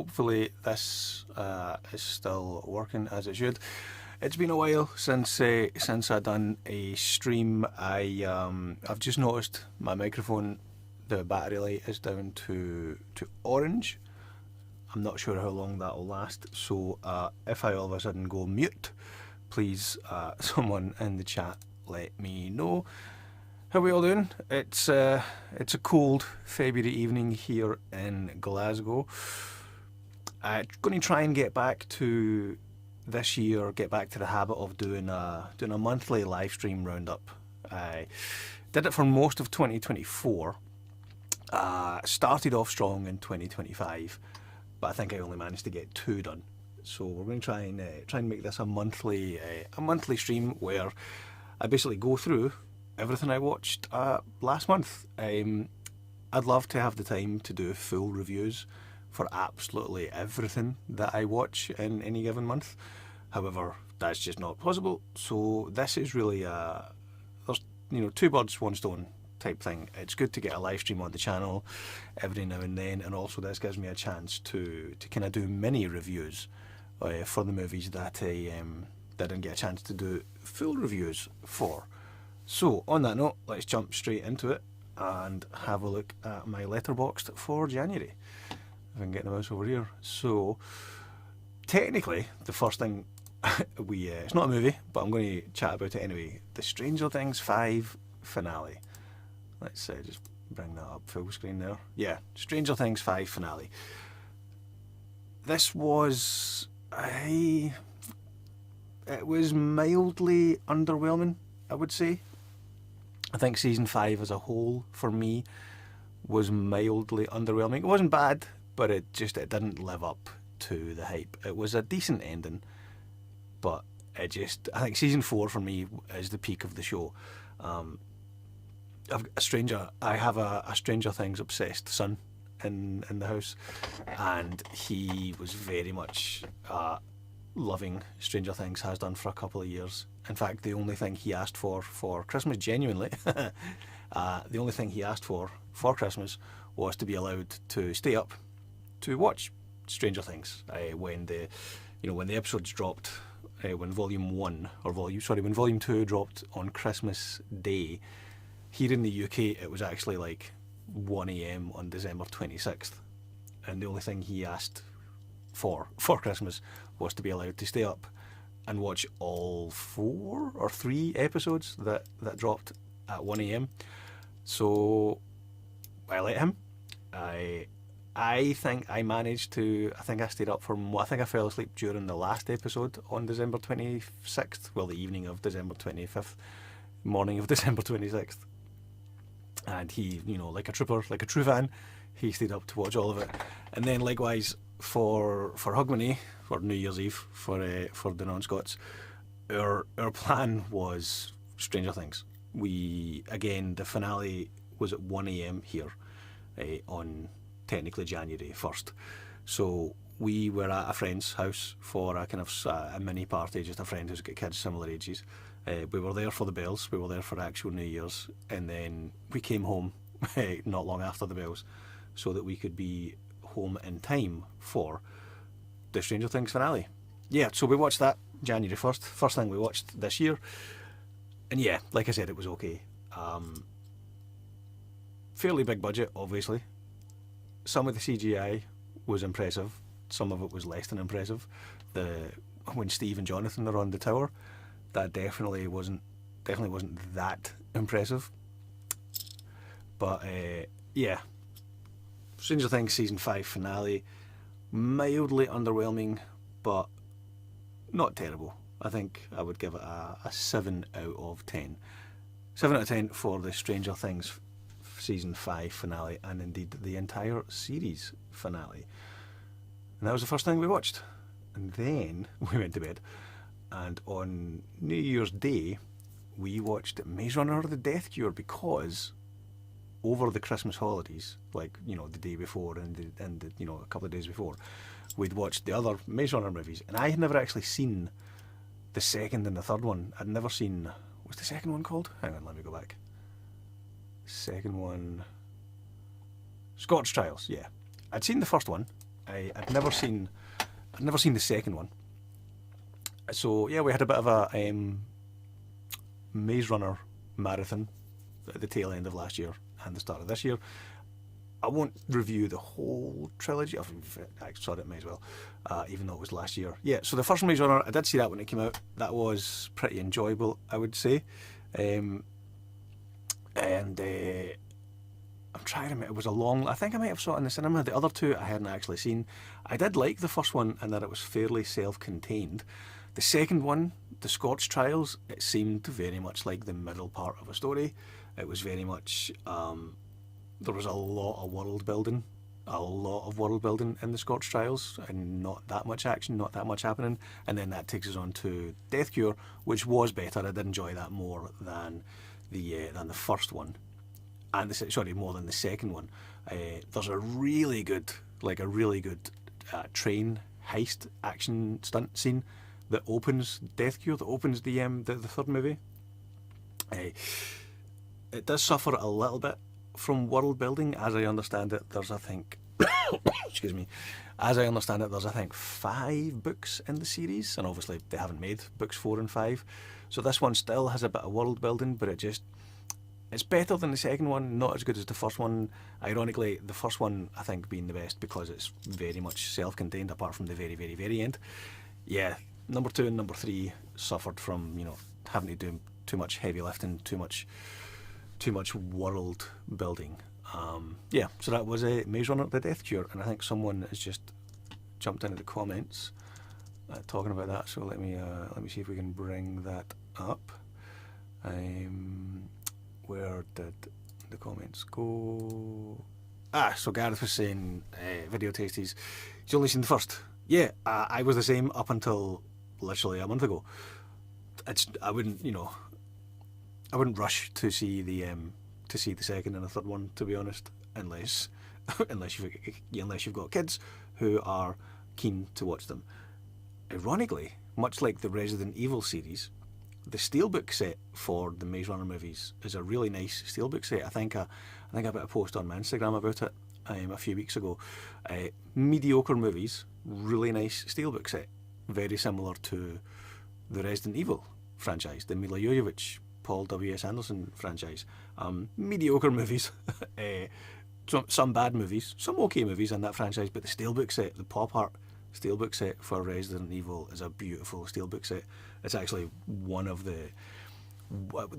Hopefully this is still working as it should. It's been a while since I done a stream. I've just noticed my microphone, the battery light is down to orange. I'm not sure how long that will last, so if I all of a sudden go mute, please someone in the chat let me know. How we all doing? It's a cold February evening here in Glasgow. I'm going to try and get back to this year, get back to the habit of doing a monthly live stream roundup. I did it for most of 2024. Started off strong in 2025, but I think I only managed to get 2 done. So we're going to try and make this a monthly stream where I basically go through everything I watched last month. I'd love to have the time to do full reviews for absolutely everything that I watch in any given month. However, that's just not possible. So this is really there's 2 birds, 1 stone type thing. It's good to get a live stream on the channel every now and then, and also this gives me a chance to kind of do mini reviews for the movies that I didn't get a chance to do full reviews for. So on that note, let's jump straight into it and have a look at my letterboxd for January. If I can get the mouse over here. So technically the first thing it's not a movie, but I'm going to chat about it anyway. The Stranger Things 5 finale. Let's just bring that up full screen there. Yeah, Stranger Things 5 finale. This was it was mildly underwhelming, I would say. I think season 5 as a whole for me was mildly underwhelming. It wasn't bad, but it didn't live up to the hype. It was a decent ending, but I think season 4 for me is the peak of the show. I have a Stranger Things obsessed son in the house, and he was very much loving Stranger Things, has done for a couple of years. In fact, the only thing he asked for Christmas, genuinely, the only thing he asked for Christmas was to be allowed to stay up to watch Stranger Things when the episodes dropped, when Volume 2 dropped on Christmas Day. Here in the UK, it was actually like 1 AM on December 26th, and the only thing he asked for Christmas was to be allowed to stay up and watch all 4 or 3 episodes that dropped at 1 AM. So I let him. I think I managed to. I think I stayed up I think I fell asleep during the last episode on December 26th. Well, the evening of December 25th, morning of December 26th. And he, like a trooper, like a true fan, he stayed up to watch all of it. And then likewise for Hogmanay, for New Year's Eve, for the non-Scots, our plan was Stranger Things. The finale was at 1 AM here on technically January 1st. So we were at a friend's house for a kind of a mini party, just a friend who's got kids similar ages. We were there for the bells, we were there for actual New Year's, and then we came home not long after the bells so that we could be home in time for the Stranger Things finale. Yeah, so we watched that January 1st, first thing we watched this year, and yeah, like I said, it was okay. Fairly big budget, obviously. Some of the CGI was impressive, some of it was less than impressive. When Steve and Jonathan are on the tower, that definitely wasn't that impressive. But yeah, Stranger Things season 5 finale, mildly underwhelming, but not terrible. I think I would give it a 7 out of 10. 7 out of 10 for the Stranger Things season 5 finale, and indeed the entire series finale. And that was the first thing we watched. And then we went to bed. And on New Year's Day, we watched Maze Runner: The Death Cure, because over the Christmas holidays, like, the day before and a couple of days before, we'd watched the other Maze Runner movies. And I had never actually seen the second and the third one. I'd never seen... What's the second one called? Hang on, let me go back. Second one... Scorch Trials, yeah. I'd seen the first one, I'd never seen the second one. So yeah, we had a bit of a Maze Runner marathon at the tail end of last year and the start of this year. I won't review the whole trilogy. I saw it, may as well, even though it was last year. Yeah, so the first Maze Runner, I did see that when it came out. That was pretty enjoyable, I would say. I'm trying to remember. It was a long. I think I might have saw it in the cinema. The other two I hadn't actually seen. I did like the first one in that it was fairly self-contained. The second one, the Scorch Trials, it seemed very much like the middle part of a story. It was very much. There was a lot of world building in the Scorch Trials, and not that much action, not that much happening. And then that takes us on to Death Cure, which was better. I did enjoy that more than the first one, and more than the second one. There's a really good train heist action stunt scene that opens Death Cure, that opens the third movie. It does suffer a little bit from world building, as I understand it. There's, I think, excuse me, as I understand it, there's, I think, 5 books in the series, and obviously they haven't made books 4 and 5. So this one still has a bit of world building, but it's better than the second one, not as good as the first one. Ironically, the first one, I think, being the best because it's very much self-contained, apart from the very, very, very end. Yeah, number 2 and number 3 suffered from, having to do too much heavy lifting, too much world building. Yeah, so that was a Maze Runner: The Death Cure, and I think someone has just jumped into the comments talking about that. So let me see if we can bring that up. Where did the comments go? So Gareth was saying video tasties. He's only seen the first. Yeah, I was the same up until literally a month ago. I wouldn't rush to see the second and the third one, to be honest, unless you've got kids who are keen to watch them. Ironically, much like the Resident Evil series, the steelbook set for the Maze Runner movies is a really nice steelbook set. I think I put a post on my Instagram about it a few weeks ago. Mediocre movies, really nice steelbook set, very similar to the Resident Evil franchise, the Mila Jovovich, Paul W.S. Anderson franchise. Mediocre movies, some bad movies, some okay movies in that franchise, but the steelbook set, the pop art steelbook set for Resident Evil is a beautiful steelbook set. It's actually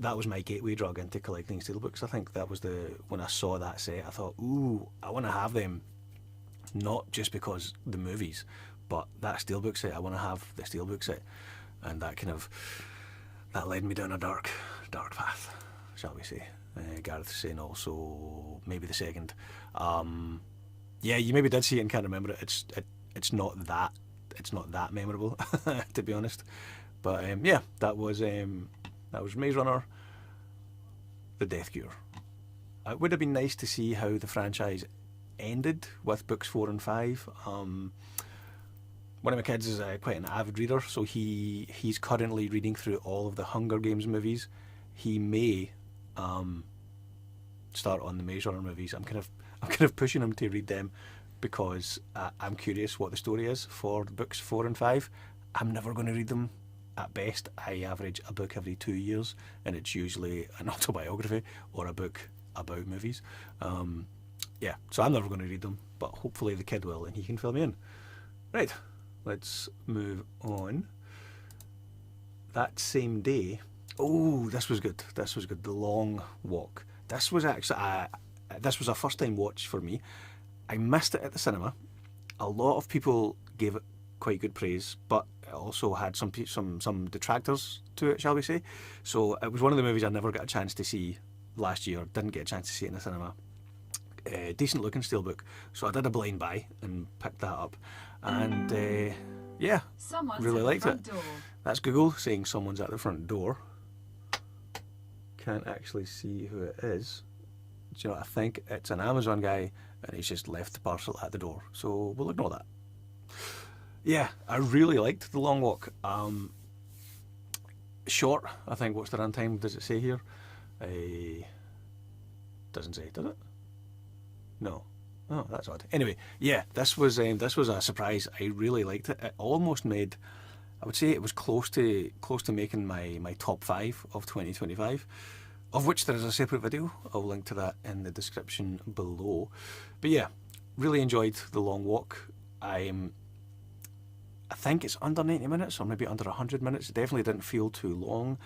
that was my gateway drug into collecting steelbooks. I think that was when I saw that set, I thought, ooh, I want to have them, not just because the movies, but that steelbook set. I want to have the steelbook set, and that led me down a dark path, shall we say. Gareth's saying also maybe the second. Yeah, you maybe did see it and can't remember it. It's not that memorable, to be honest. But yeah, that was Maze Runner: The Death Cure. It would have been nice to see how the franchise ended with books 4 and 5. One of my kids is quite an avid reader, so he's currently reading through all of the Hunger Games movies. He may start on the Maze Runner movies. I'm kind of pushing him to read them because I'm curious what the story is for books 4 and 5. I'm never going to read them. At best, I average a book every 2 years, and it's usually an autobiography or a book about movies. Yeah, so I'm never going to read them, but hopefully the kid will, and he can fill me in. Right, let's move on. That same day, this was good. The Long Walk. This was actually this was a first time watch for me. I missed it at the cinema. A lot of people gave it quite good praise, but it also had some detractors to it, shall we say. So it was one of the movies I never got a chance to see last year. Didn't get a chance to see it in the cinema. Decent looking steelbook, so I did a blind buy and picked that up, and yeah, really liked it. That's Google saying someone's at the front door. Can't actually see who it is. Do you know, I think it's an Amazon guy, and he's just left the parcel at the door, so we'll ignore that. Yeah, I really liked The Long Walk. Short, I think. What's the runtime? Does it say here? Doesn't say, does it? No. Oh, that's odd. Anyway, yeah, this was a surprise. I really liked it. It almost made, I would say, it was close to making my top 5 of 2025, of which there is a separate video. I'll link to that in the description below. But yeah, really enjoyed The Long Walk. I think it's under 90 minutes, or maybe under 100 minutes. It definitely didn't feel too long.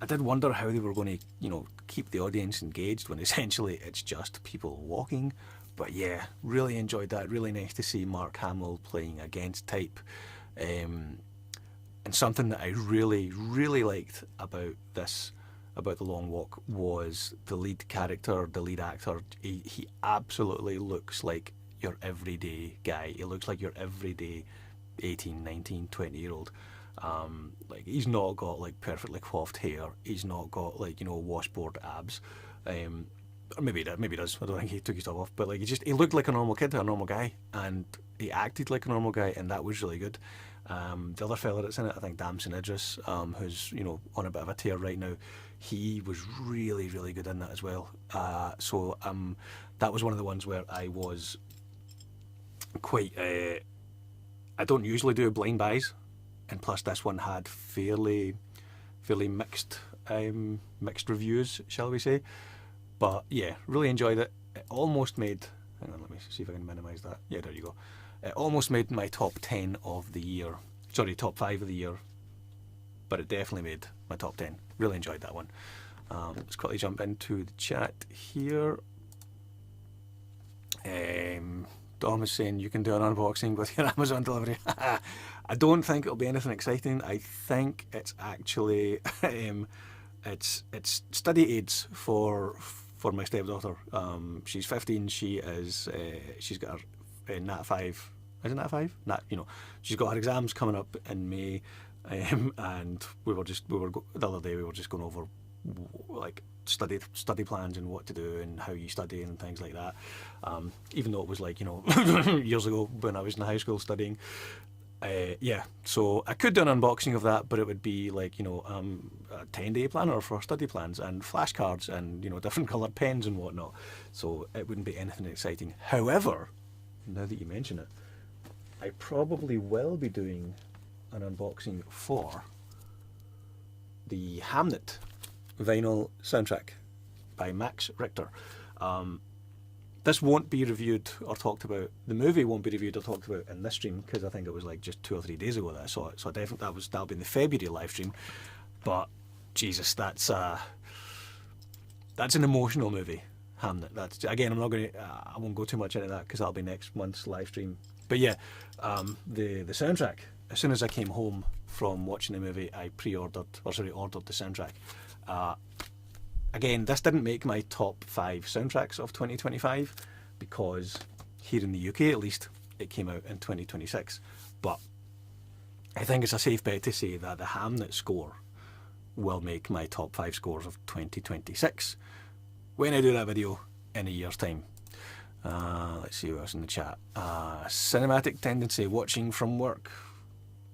I did wonder how they were going to, keep the audience engaged when essentially it's just people walking. But yeah, really enjoyed that. Really nice to see Mark Hamill playing against type. And something that I really, really liked about The Long Walk, was the lead character, the lead actor. He absolutely looks like your everyday guy. He looks like your everyday 18, 19, 20-year-old. Like, he's not got like perfectly coiffed hair. He's not got like, washboard abs. Or maybe he does. I don't think he took his top off. But like, he looked like a normal kid, a normal guy, and he acted like a normal guy, and that was really good. The other fella that's in it, I think Damson Idris, who's on a bit of a tear right now, he was really, really good in that as well. So that was one of the ones where I was quite. I don't usually do blind buys, and plus this one had fairly mixed reviews, shall we say. But yeah, really enjoyed it. It almost made, hang on, let me see if I can minimise that. Yeah, there you go. It almost made my top 10 of the year. Sorry, top 5 of the year. But it definitely made my top 10. Really enjoyed that one. Let's quickly jump into the chat here. Dom is saying you can do an unboxing with your Amazon delivery. I don't think it'll be anything exciting. I think it's actually it's study aids for my stepdaughter. She's 15. She's got her Nat 5. Is it Nat 5? She's got her exams coming up in May, and the other day we were just going over like study plans and what to do and how you study and things like that. Even though it was like years ago when I was in high school studying. Yeah, so I could do an unboxing of that, but it would be like a 10-day planner for study plans and flashcards and different coloured pens and whatnot. So it wouldn't be anything exciting. However, now that you mention it, I probably will be doing an unboxing for the Hamnet vinyl soundtrack by Max Richter. This won't be reviewed or talked about. The movie won't be reviewed or talked about in this stream, because I think it was like just 2 or 3 days ago that I saw it. So definitely that'll be in the February live stream. But Jesus, that's an emotional movie, Hamnet. That's, again, I won't go too much into that because that'll be next month's live stream. But yeah, the soundtrack. As soon as I came home from watching the movie, I ordered the soundtrack. Again, this didn't make my top 5 soundtracks of 2025 because here in the UK at least it came out in 2026. But I think it's a safe bet to say that the Hamnet score will make my top 5 scores of 2026 when I do that video in a year's time. Let's see what else in the chat. Cinematic Tendency, watching from work.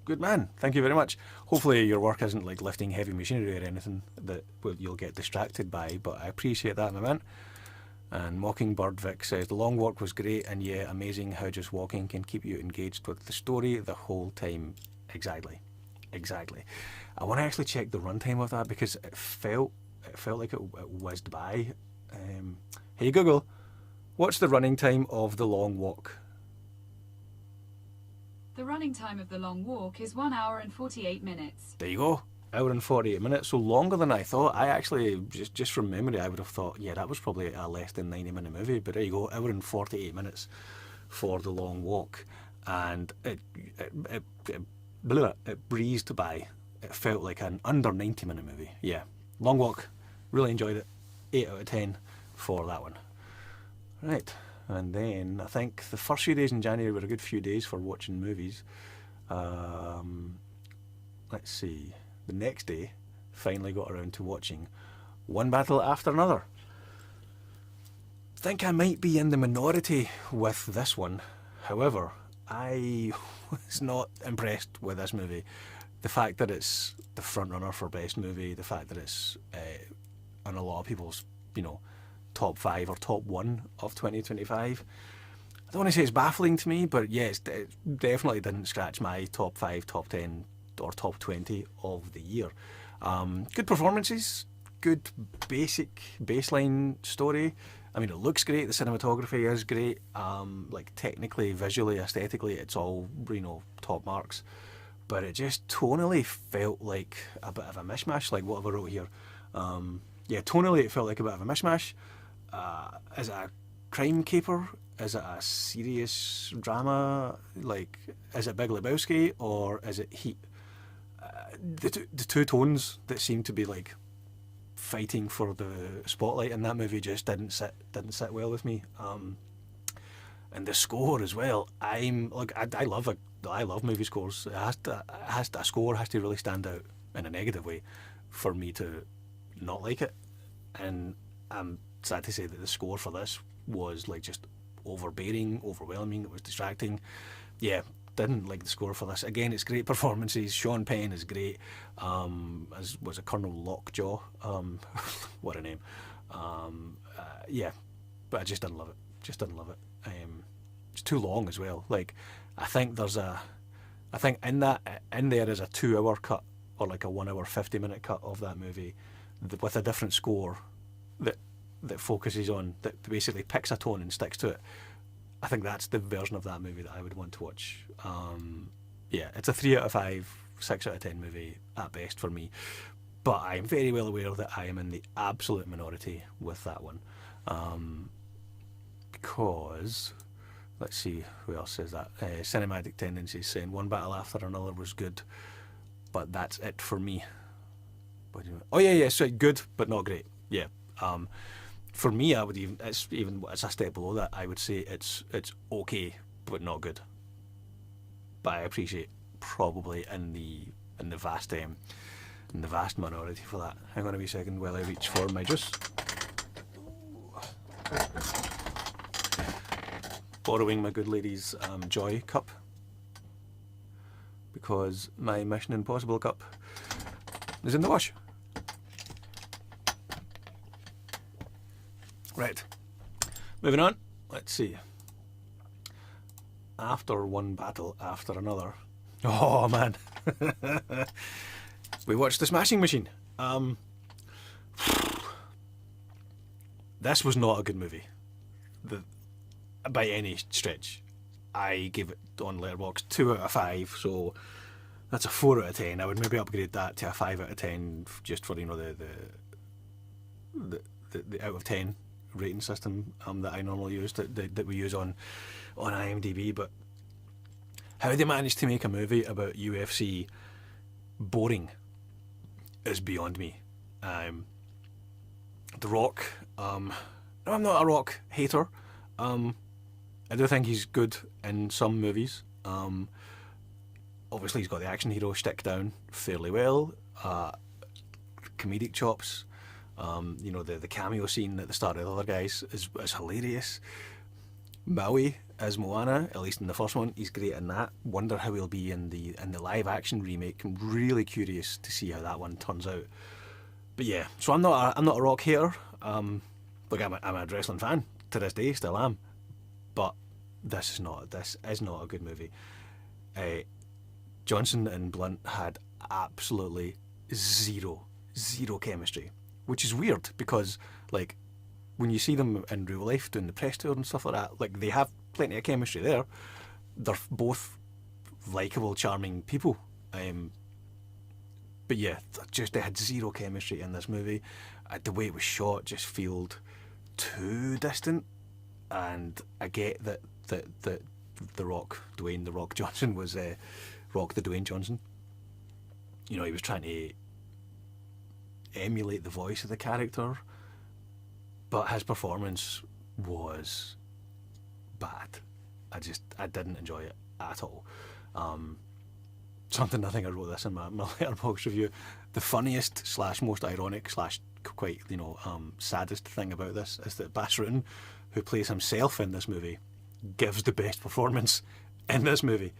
Good man, thank you very much. Hopefully your work isn't like lifting heavy machinery or anything that you'll get distracted by, but I appreciate that, my man. And Mockingbird Vic says, The Long Walk was great, and yeah, amazing how just walking can keep you engaged with the story the whole time. Exactly. I want to actually check the runtime of that because it felt like it whizzed by. Hey Google, what's the running time of The Long Walk? The running time of The Long Walk is 1 hour and 48 minutes. There you go. Hour and 48 minutes, so longer than I thought. I actually, just from memory, I would have thought, yeah, that was probably a less than 90-minute movie, but there you go, hour and 48 minutes for The Long Walk. And it breezed by. It felt like an under 90-minute movie. Yeah, Long Walk, really enjoyed it. 8 out of 10 for that one. Right. And then I think the first few days in January were a good few days for watching movies. Let's see. The next day, finally got around to watching One Battle After Another. I think I might be in the minority with this one. However, I was not impressed with this movie. The fact that it's the frontrunner for best movie, the fact that it's on a lot of people's, top 5 or top 1 of 2025. don't want to say it's baffling to me, but yeah, it definitely didn't scratch my top 5, top 10, or top 20 of the year. Good performances, good basic baseline story. I mean, it looks great. The cinematography is great. Like technically, visually, aesthetically, it's all top marks. But it just tonally felt like a bit of a mishmash. Like what have I wrote here? Yeah, tonally it felt like a bit of a mishmash. Is it a crime caper? Is it a serious drama? Like, is it Big Lebowski or is it Heat? The two tones that seem to be like fighting for the spotlight in that movie just didn't sit well with me. And the score as well. I love movie scores. A score has to really stand out in a negative way for me to not like it. And I'm sad to say that the score for this was like just overbearing, overwhelming. It was distracting. Yeah, didn't like the score for this. Again, it's great performances. Sean Penn is great. As was a Colonel Lockjaw. What a name. Yeah, but I just didn't love it. It's too long as well. Like, I think in there is a 2-hour cut or like a 1 hour 50-minute cut of that movie with a different score that focuses on, that basically picks a tone and sticks to it. I think that's the version of that movie that I would want to watch. Yeah, it's a 3 out of 5, 6 out of 10 movie at best for me. But I'm very well aware that I am in the absolute minority with that one. Because, let's see, who else says that? Cinematic Tendencies saying one battle after another was good, but that's it for me. Oh yeah, so good, but not great. Yeah. For me, it's a step below that. I would say it's okay, but not good. But I appreciate probably in the vast minority for that. Hang on a wee second while I reach for my juice. Borrowing my good lady's Joy cup because my Mission Impossible cup is in the wash. Right, moving on. Let's see. After one battle after another. Oh man, we watched The Smashing Machine. This was not a good movie, by any stretch. I gave it on Letterboxd 2 out of 5, so that's a 4 out of 10. I would maybe upgrade that to a 5 out of 10 just for the out of 10 rating system that I normally use, that we use on IMDb. But how they managed to make a movie about UFC boring is beyond me. The Rock, no, I'm not a Rock hater. I do think he's good in some movies. Obviously he's got the action hero shtick down fairly well. Comedic chops. The cameo scene at the start of the other guys is hilarious. Maui as Moana, at least in the first one, he's great in that. Wonder how he'll be in the live action remake. I'm really curious to see how that one turns out. But yeah, so I'm not a Rock hater. Look, I'm a wrestling fan to this day, still am. But this is not a good movie. Johnson and Blunt had absolutely zero chemistry, which is weird because, like, when you see them in real life doing the press tour and stuff like that, like, they have plenty of chemistry there. They're both likeable, charming people. But yeah, they had zero chemistry in this movie. The way it was shot just felt too distant. And I get that The Rock, Dwayne The Rock Johnson was Rock the Dwayne Johnson. He was trying to emulate the voice of the character, but his performance was bad. I didn't enjoy it at all. Something, I think I wrote this in my Letterboxd review, the funniest / most ironic / quite saddest thing about this is that Bas Rutten, who plays himself in this movie, gives the best performance in this movie,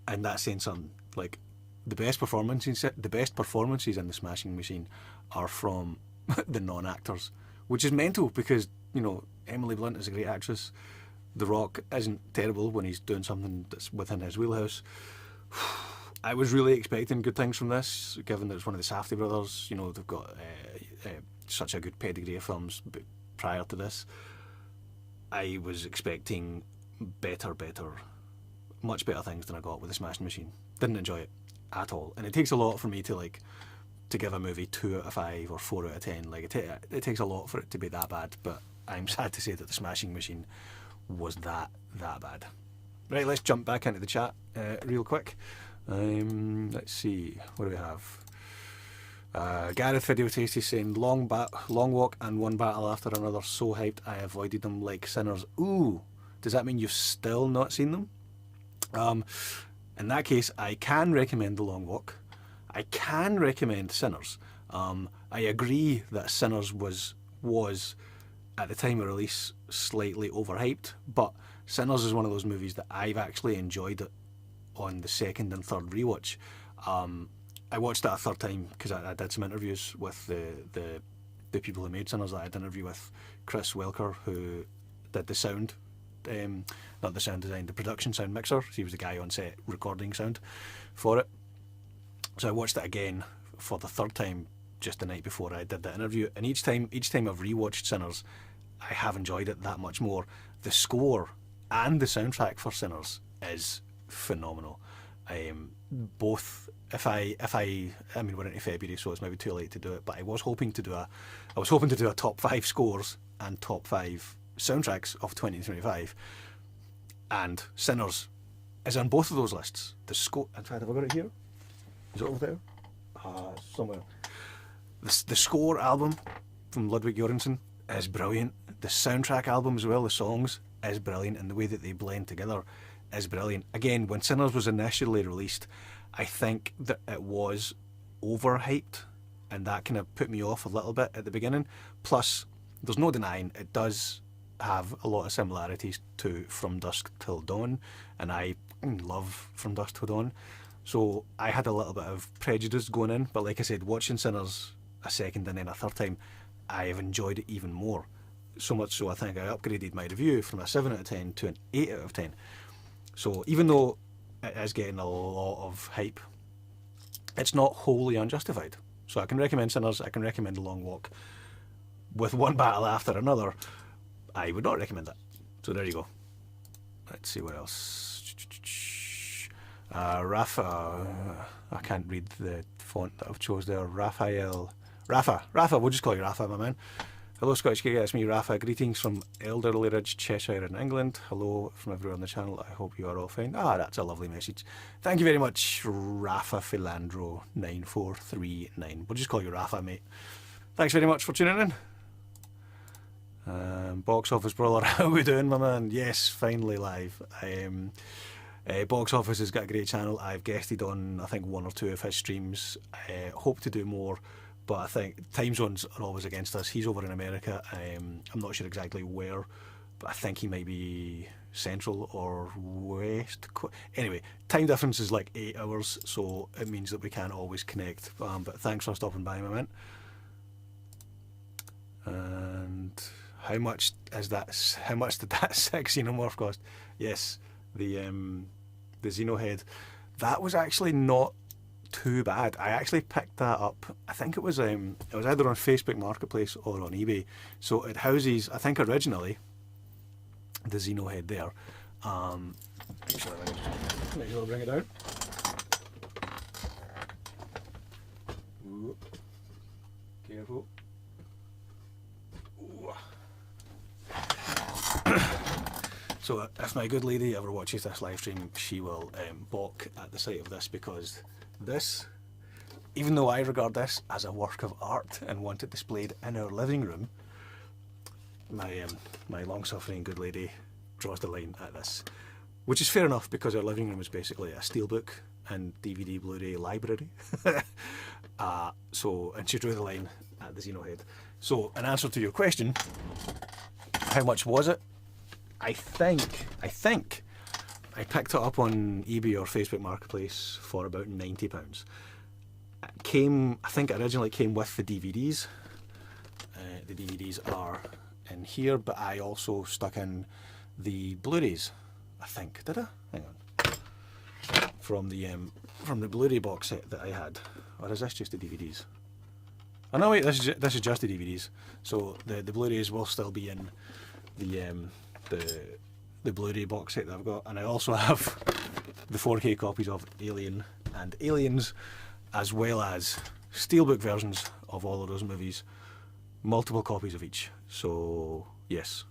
and that's saying something. Like, the best performances in The Smashing Machine are from the non-actors, which is mental because Emily Blunt is a great actress. The Rock isn't terrible when he's doing something that's within his wheelhouse. I was really expecting good things from this, given that it's one of the Safdie brothers. You know, they've got such a good pedigree of films prior to this. I was expecting much better things than I got with The Smashing Machine. Didn't enjoy it at all. And it takes a lot for me to give a movie 2 out of 5 or 4 out of 10. Like, it takes a lot for it to be that bad, but I'm sad to say that The Smashing Machine was that bad. Right, let's jump back into the chat real quick. Let's see, what do we have? Gareth Video Tasty saying, long walk and one battle after another, so hyped I avoided them like sinners. Ooh, does that mean you've still not seen them? In that case, I can recommend The Long Walk. I can recommend Sinners. I agree that Sinners was at the time of release slightly overhyped, but Sinners is one of those movies that I've actually enjoyed it on the second and third rewatch. I watched it a third time because I did some interviews with the people who made Sinners. I had an interview with Chris Welker, who did the sound, not the sound design, the production sound mixer. He was the guy on set recording sound for it. So I watched it again for the third time just the night before I did that interview, and each time I've rewatched Sinners, I have enjoyed it that much more. The score and the soundtrack for Sinners is phenomenal. Both, I mean, we're into February, so it's maybe too late to do it, but I was hoping to do a top 5 scores and top 5 soundtracks of 2025, and Sinners is on both of those lists. The score, in fact, have I got it here? Is it over there? Somewhere. The score album from Ludwig Göransson is brilliant. The soundtrack album as well, the songs, is brilliant, and the way that they blend together is brilliant. Again, when Sinners was initially released, I think that it was overhyped, and that kind of put me off a little bit at the beginning. Plus, there's no denying it does have a lot of similarities to From Dusk Till Dawn, and I love From Dusk Till Dawn. So I had a little bit of prejudice going in, but like I said, watching Sinners a second and then a third time, I have enjoyed it even more. So much so I think I upgraded my review from a 7 out of 10 to an 8 out of 10. So even though it is getting a lot of hype, it's not wholly unjustified. So I can recommend Sinners, I can recommend The Long Walk. With one battle after another, I would not recommend that. So there you go. Let's see what else. Rafa, I can't read the font that I've chose there. Rafa, we'll just call you Rafa, my man. Hello Scottish Geek, it's me Rafa. Greetings from Elderly Ridge, Cheshire in England. Hello from everyone on the channel, I hope you are all fine. That's a lovely message. Thank you very much, Rafa Philandro 9439. We'll just call you Rafa, mate. Thanks very much for tuning in. Box Office Brawler, how we doing, my man? Yes, finally live. Box Office has got a great channel. I've guested on, I think, 1 or 2 of his streams. I hope to do more, but I think time zones are always against us. He's over in America. I'm not sure exactly where, but I think he might be Central or West. Anyway, time difference is like 8 hours, so it means that we can't always connect. But thanks for stopping by, my man. And how much did that 6 Xenomorph cost? Yes, the Xenohead, that was actually not too bad. I actually picked that up. I think it was either on Facebook Marketplace or on eBay. So it houses, I think originally, the Xenohead there. Make sure I bring it down. Ooh. Careful. Ooh. So if my good lady ever watches this live stream, she will balk at the sight of this, because this, even though I regard this as a work of art and want it displayed in our living room, my long-suffering good lady draws the line at this, which is fair enough, because our living room is basically a steelbook and DVD Blu-ray library. And she drew the line at the Xenohead. So in answer to your question, how much was it? I think I picked it up on eBay or Facebook Marketplace for about £90. I think it originally came with the DVDs. The DVDs are in here, but I also stuck in the Blu-rays, I think. Did I? Hang on. From the Blu-ray box set that I had. Or is this just the DVDs? Oh no, wait, this is just the DVDs. So the Blu-rays will still be in the Blu-ray box set that I've got, and I also have the 4K copies of Alien and Aliens, as well as steelbook versions of all of those movies, multiple copies of each. So yes,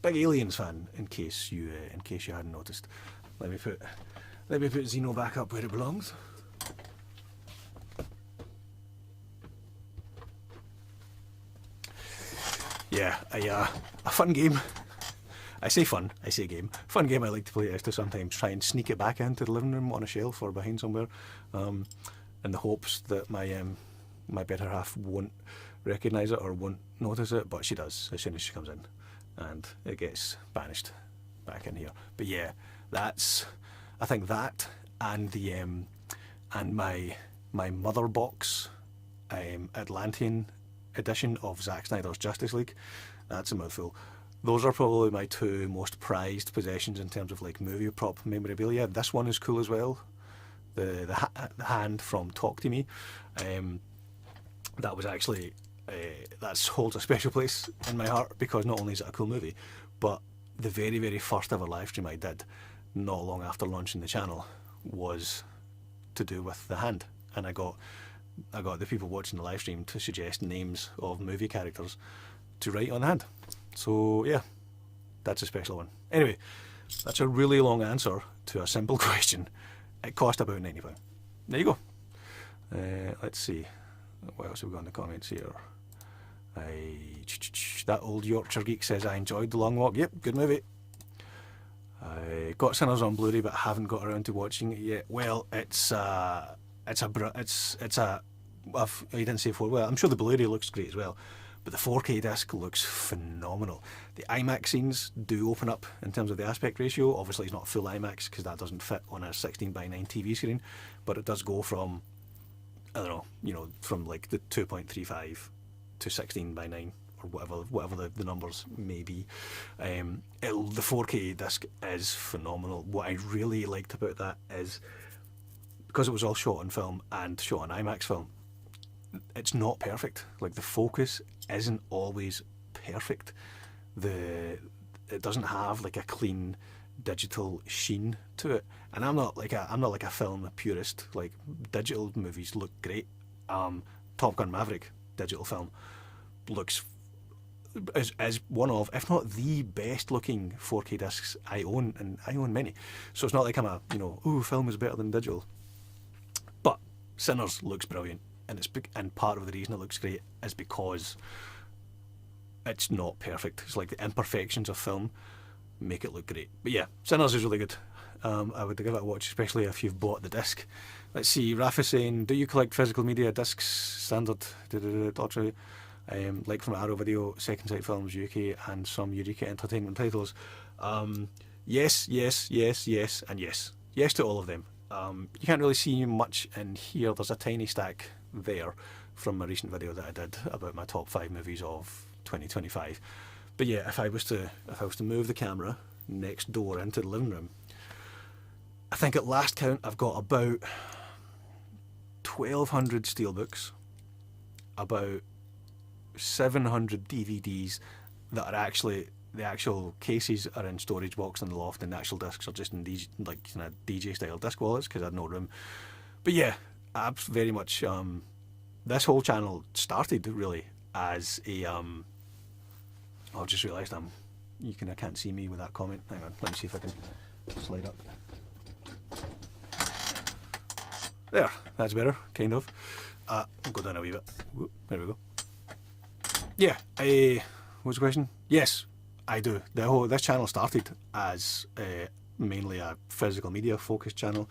big Aliens fan. In case you hadn't noticed, let me put Xeno back up where it belongs. Yeah, a fun game. I say fun, I say game. Fun game I like to play is to sometimes try and sneak it back into the living room on a shelf or behind somewhere, in the hopes that my better half won't recognise it or won't notice it, but she does as soon as she comes in, and it gets banished back in here. But yeah, I think that and the and my mother box Atlantean edition of Zack Snyder's Justice League, that's a mouthful. Those are probably my two most prized possessions in terms of like movie prop memorabilia. This one is cool as well. The hand from Talk to Me, that was actually that holds a special place in my heart, because not only is it a cool movie, but the very first ever live stream I did, not long after launching the channel, was to do with the hand, and I got the people watching the live stream to suggest names of movie characters to write on the hand. So yeah, that's a special one. Anyway, that's a really long answer to a simple question. It cost about £90. There you go. Let's see, what else have we got in the comments here? That old Yorkshire Geek says, I enjoyed The Long Walk. Yep, good movie. I got Sinners on Blu-ray, but haven't got around to watching it yet. Well, you didn't say 4. Well, I'm sure the Blu-ray looks great as well, but the 4K disc looks phenomenal. The IMAX scenes do open up in terms of the aspect ratio. Obviously, it's not full IMAX because that doesn't fit on a 16:9 TV screen, but it does go from, I don't know, from like the 2.35 to 16:9 or whatever the numbers may be. The 4K disc is phenomenal. What I really liked about that is, because it was all shot on film and shot on IMAX film, it's not perfect. Like, the focus isn't always perfect. It doesn't have like a clean digital sheen to it. And I'm not like a film purist. Like, digital movies look great. Top Gun Maverick digital film looks as one of, if not the best looking 4K discs I own, and I own many. So it's not like I'm film is better than digital. But Sinners looks brilliant. And part of the reason it looks great is because it's not perfect. It's like the imperfections of film make it look great. But yeah, Sinners is really good. I would give it a watch, especially if you've bought the disc. Let's see, Rafa saying, do you collect physical media discs, standard, like from Arrow Video, Second Sight Films UK, and some Eureka Entertainment titles? Yes, and yes. Yes to all of them. You can't really see much in here. There's a tiny stack there from a recent video that I did about my top 5 movies of 2025. But yeah, if I was to move the camera next door into the living room, I think at last count I've got about 1,200 steelbooks, about 700 DVDs that are actually, the actual cases are in storage box in the loft, and the actual discs are just in these like kind of DJ style disc wallets because I had no room. But yeah, very much. This whole channel started really as a. I've just realised I can't see me with that comment. Hang on, let me see if I can slide up. There, that's better, kind of. I'll go down a wee bit. There we go. Yeah, what's the question? Yes, I do. This channel started as mainly a physical media focused channel,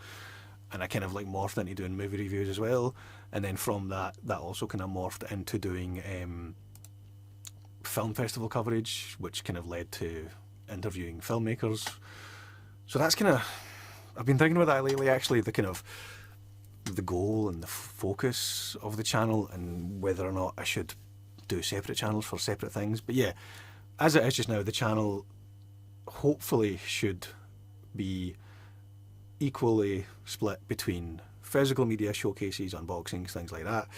and I kind of like morphed into doing movie reviews as well. And then from that also kind of morphed into doing film festival coverage, which kind of led to interviewing filmmakers. So that's kind of, I've been thinking about that lately actually, the kind of the goal and the focus of the channel, and whether or not I should do separate channels for separate things. But yeah, as it is just now, the channel hopefully should be equally split between physical media showcases, unboxings, things like that,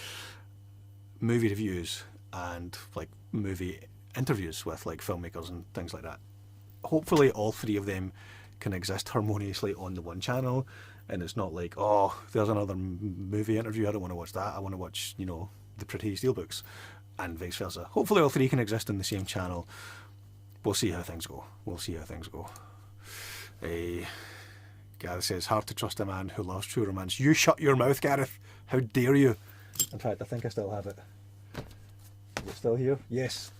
movie reviews, and like movie interviews with like filmmakers and things like that. Hopefully all three of them can exist harmoniously on the one channel, and it's not like, oh, there's another movie interview, I don't want to watch that, I want to watch, you know, the pretty steelbooks, and vice versa. Hopefully all three can exist in the same channel. We'll see how things go. Gareth says, hard to trust a man who loves true romance. You shut your mouth, Gareth. How dare you? In fact, I think I still have it. Is it still here? Yes.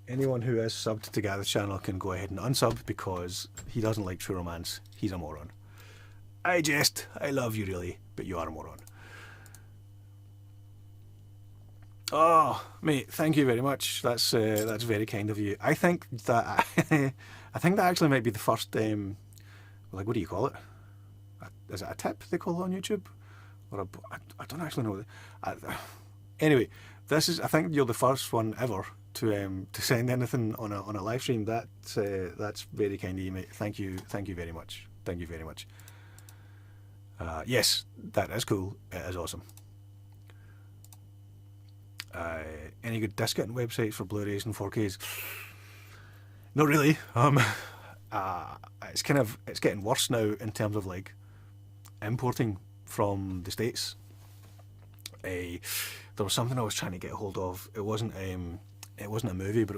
Anyone who is subbed to Gareth's channel can go ahead and unsub because he doesn't like true romance. He's a moron. I jest. I love you really, but you are a moron. Oh, mate, thank you very much. That's very kind of you. I think that I think that actually might be the first like, what do you call it? Is it a tip they call it on YouTube? Or I don't actually know. Anyway, I think you're the first one ever to send anything on a live stream. That's very kind of you, mate. Thank you very much. Thank you very much. Yes, that is cool. It is awesome. Any good discount websites for Blu-rays and 4Ks? Not really. It's getting worse now in terms of like importing from the States. There was something I was trying to get hold of. It wasn't a movie, but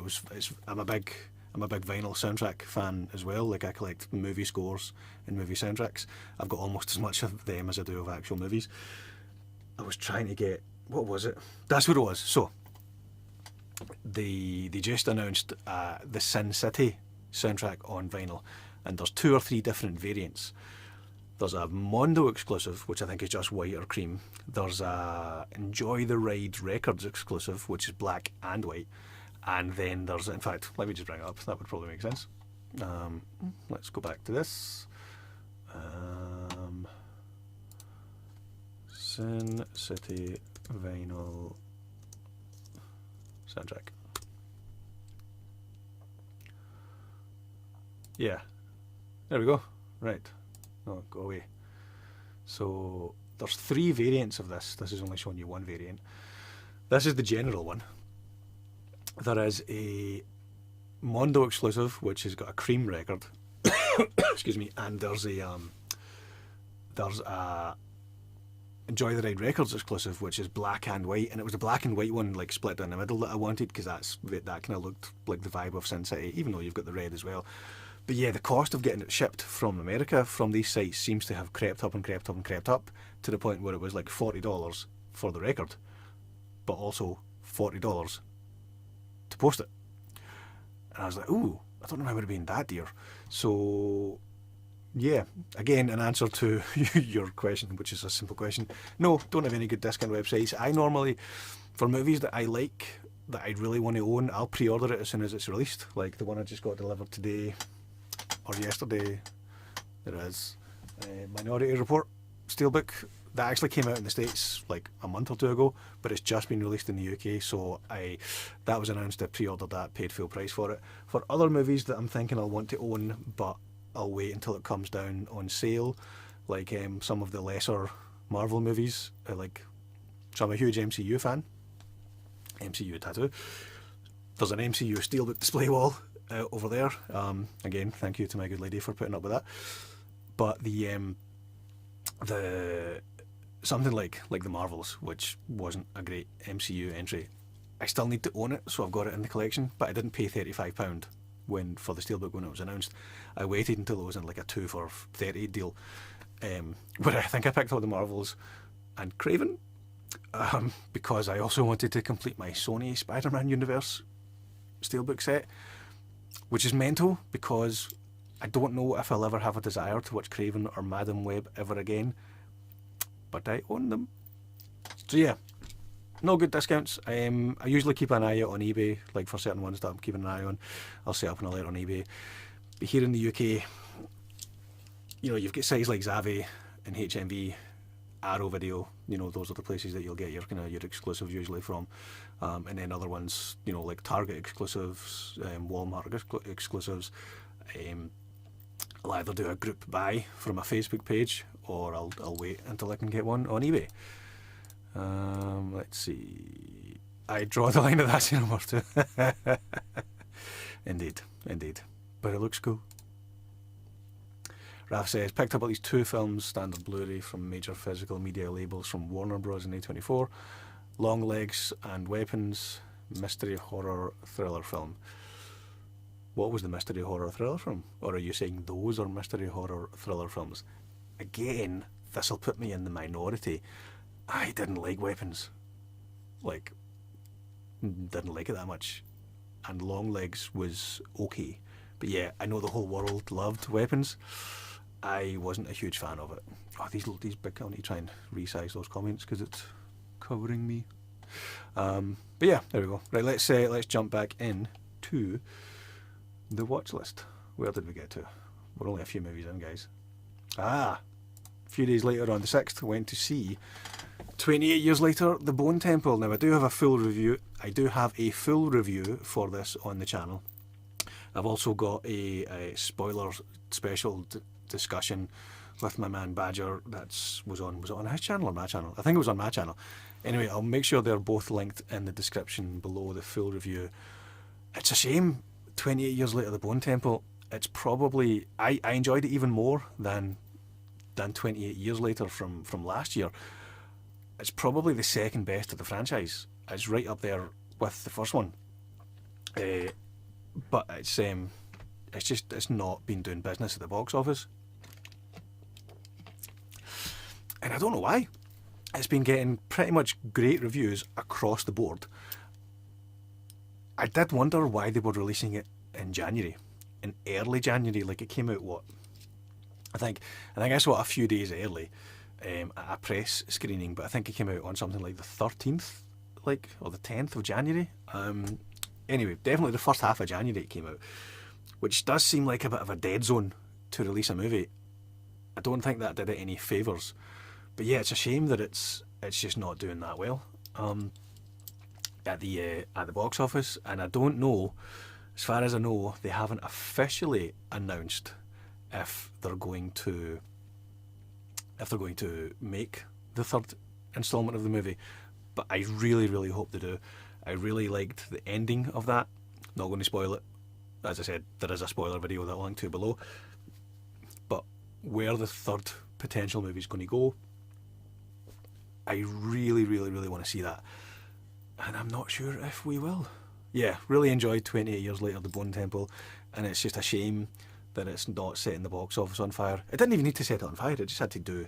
I'm a big vinyl soundtrack fan as well. Like I collect movie scores and movie soundtracks. I've got almost as much of them as I do of actual movies. I was trying to get, what was it? That's what it was. So they just announced the Sin City soundtrack on vinyl, and there's 2 or 3 different variants. There's a Mondo exclusive, which I think is just white or cream. There's a Enjoy the Ride Records exclusive, which is black and white. And then there's, in fact, let me just bring it up. That would probably make sense. Let's go back to this. Sin City vinyl soundtrack. Yeah, there we go. Right. No, go away. So there's 3 variants of this. This is only showing you one variant. This is the general one. There is a Mondo exclusive, which has got a cream record. Excuse me. And there's a Enjoy the Ride Records exclusive, which is black and white. And it was the black and white one, like split down the middle, that I wanted, because that kind of looked like the vibe of Sin City, even though you've got the red as well. But yeah, the cost of getting it shipped from America from these sites seems to have crept up to the point where it was like $40 for the record, but also $40 to post it. And I was like, ooh, I don't know how it would have been that dear. So yeah, again, an answer to your question, which is a simple question. No, don't have any good discount websites. I normally, for movies that I like, that I really want to own, I'll pre-order it as soon as it's released. Like the one I just got delivered today, or yesterday, there is Minority Report Steelbook. That actually came out in the States like a month or 2 ago, but it's just been released in the UK, so that was announced. I pre-ordered that, paid full price for it. For other movies that I'm thinking I'll want to own, but I'll wait until it comes down on sale, like some of the lesser Marvel movies, so I'm a huge MCU fan. MCU tattoo. There's an MCU Steelbook display wall over there. Again, thank you to my good lady for putting up with that. But the something like the Marvels, which wasn't a great MCU entry, I still need to own it, so I've got it in the collection. But I didn't pay £35 for the Steelbook when it was announced. I waited until it was in like a 2 for $30 deal, where I think I picked up the Marvels and Craven, because I also wanted to complete my Sony Spider-Man Universe Steelbook set, which is mental because I don't know if I'll ever have a desire to watch Craven or Madam Web ever again, but I own them. So yeah, no good discounts. I usually keep an eye out on eBay, like for certain ones that I'm keeping an eye on. I'll set up an alert on eBay. But here in the UK, you've got sites like Zavi and HMV, Arrow Video, those are the places that you'll get your kind of your exclusives usually from, and then other ones, like Target exclusives, Walmart exclusives. I'll either do a group buy from a Facebook page, or I'll wait until I can get one on eBay. Let's see. I draw the line at that number too. Indeed. But it looks cool. Raf says, picked up at least 2 films, standard Blu-ray from major physical media labels from Warner Bros. And A24. Long Legs and Weapons, mystery horror thriller film. What was the mystery horror thriller film? Or are you saying those are mystery horror thriller films? Again, this'll put me in the minority. I didn't like Weapons. Didn't like it that much. And Long Legs was okay. But yeah, I know the whole world loved Weapons. I wasn't a huge fan of it. Oh, these big... I need to try and resize those comments because it's covering me. But yeah, there we go. Right, let's jump back in to the watch list. Where did we get to? We're only a few movies in, guys. A few days later on the 6th, went to see 28 years later, The Bone Temple. Now, I do have a full review. I do have a full review for this on the channel. I've also got a spoiler special discussion with my man Badger. Was it on his channel or my channel? I think it was on my channel. Anyway, I'll make sure they're both linked in the description below the full review. It's a shame, 28 years later, The Bone Temple. It's probably... I enjoyed it even more than 28 years later from last year. It's probably the second best of the franchise. It's right up there with the first one. But it's not been doing business at the box office. And I don't know why. It's been getting pretty much great reviews across the board. I did wonder why they were releasing it in January. In early January, like it came out I think I saw it a few days early at a press screening, but I think it came out on something like the 13th, or the 10th of January. Anyway, definitely the first half of January it came out, which does seem like a bit of a dead zone to release a movie. I don't think that did it any favours. But yeah, it's a shame that it's just not doing that well at the box office. And I don't know, as far as I know, they haven't officially announced if they're going to make the third installment of the movie. But I really, really hope they do. I really liked the ending of that. Not going to spoil it. As I said, there is a spoiler video that I'll link to below. But where the third potential movie is going to go, I really, really, really want to see that. And I'm not sure if we will. Yeah, really enjoyed 28 years later, The Bone Temple. And it's just a shame that it's not setting the box office on fire. It didn't even need to set it on fire. It just had to do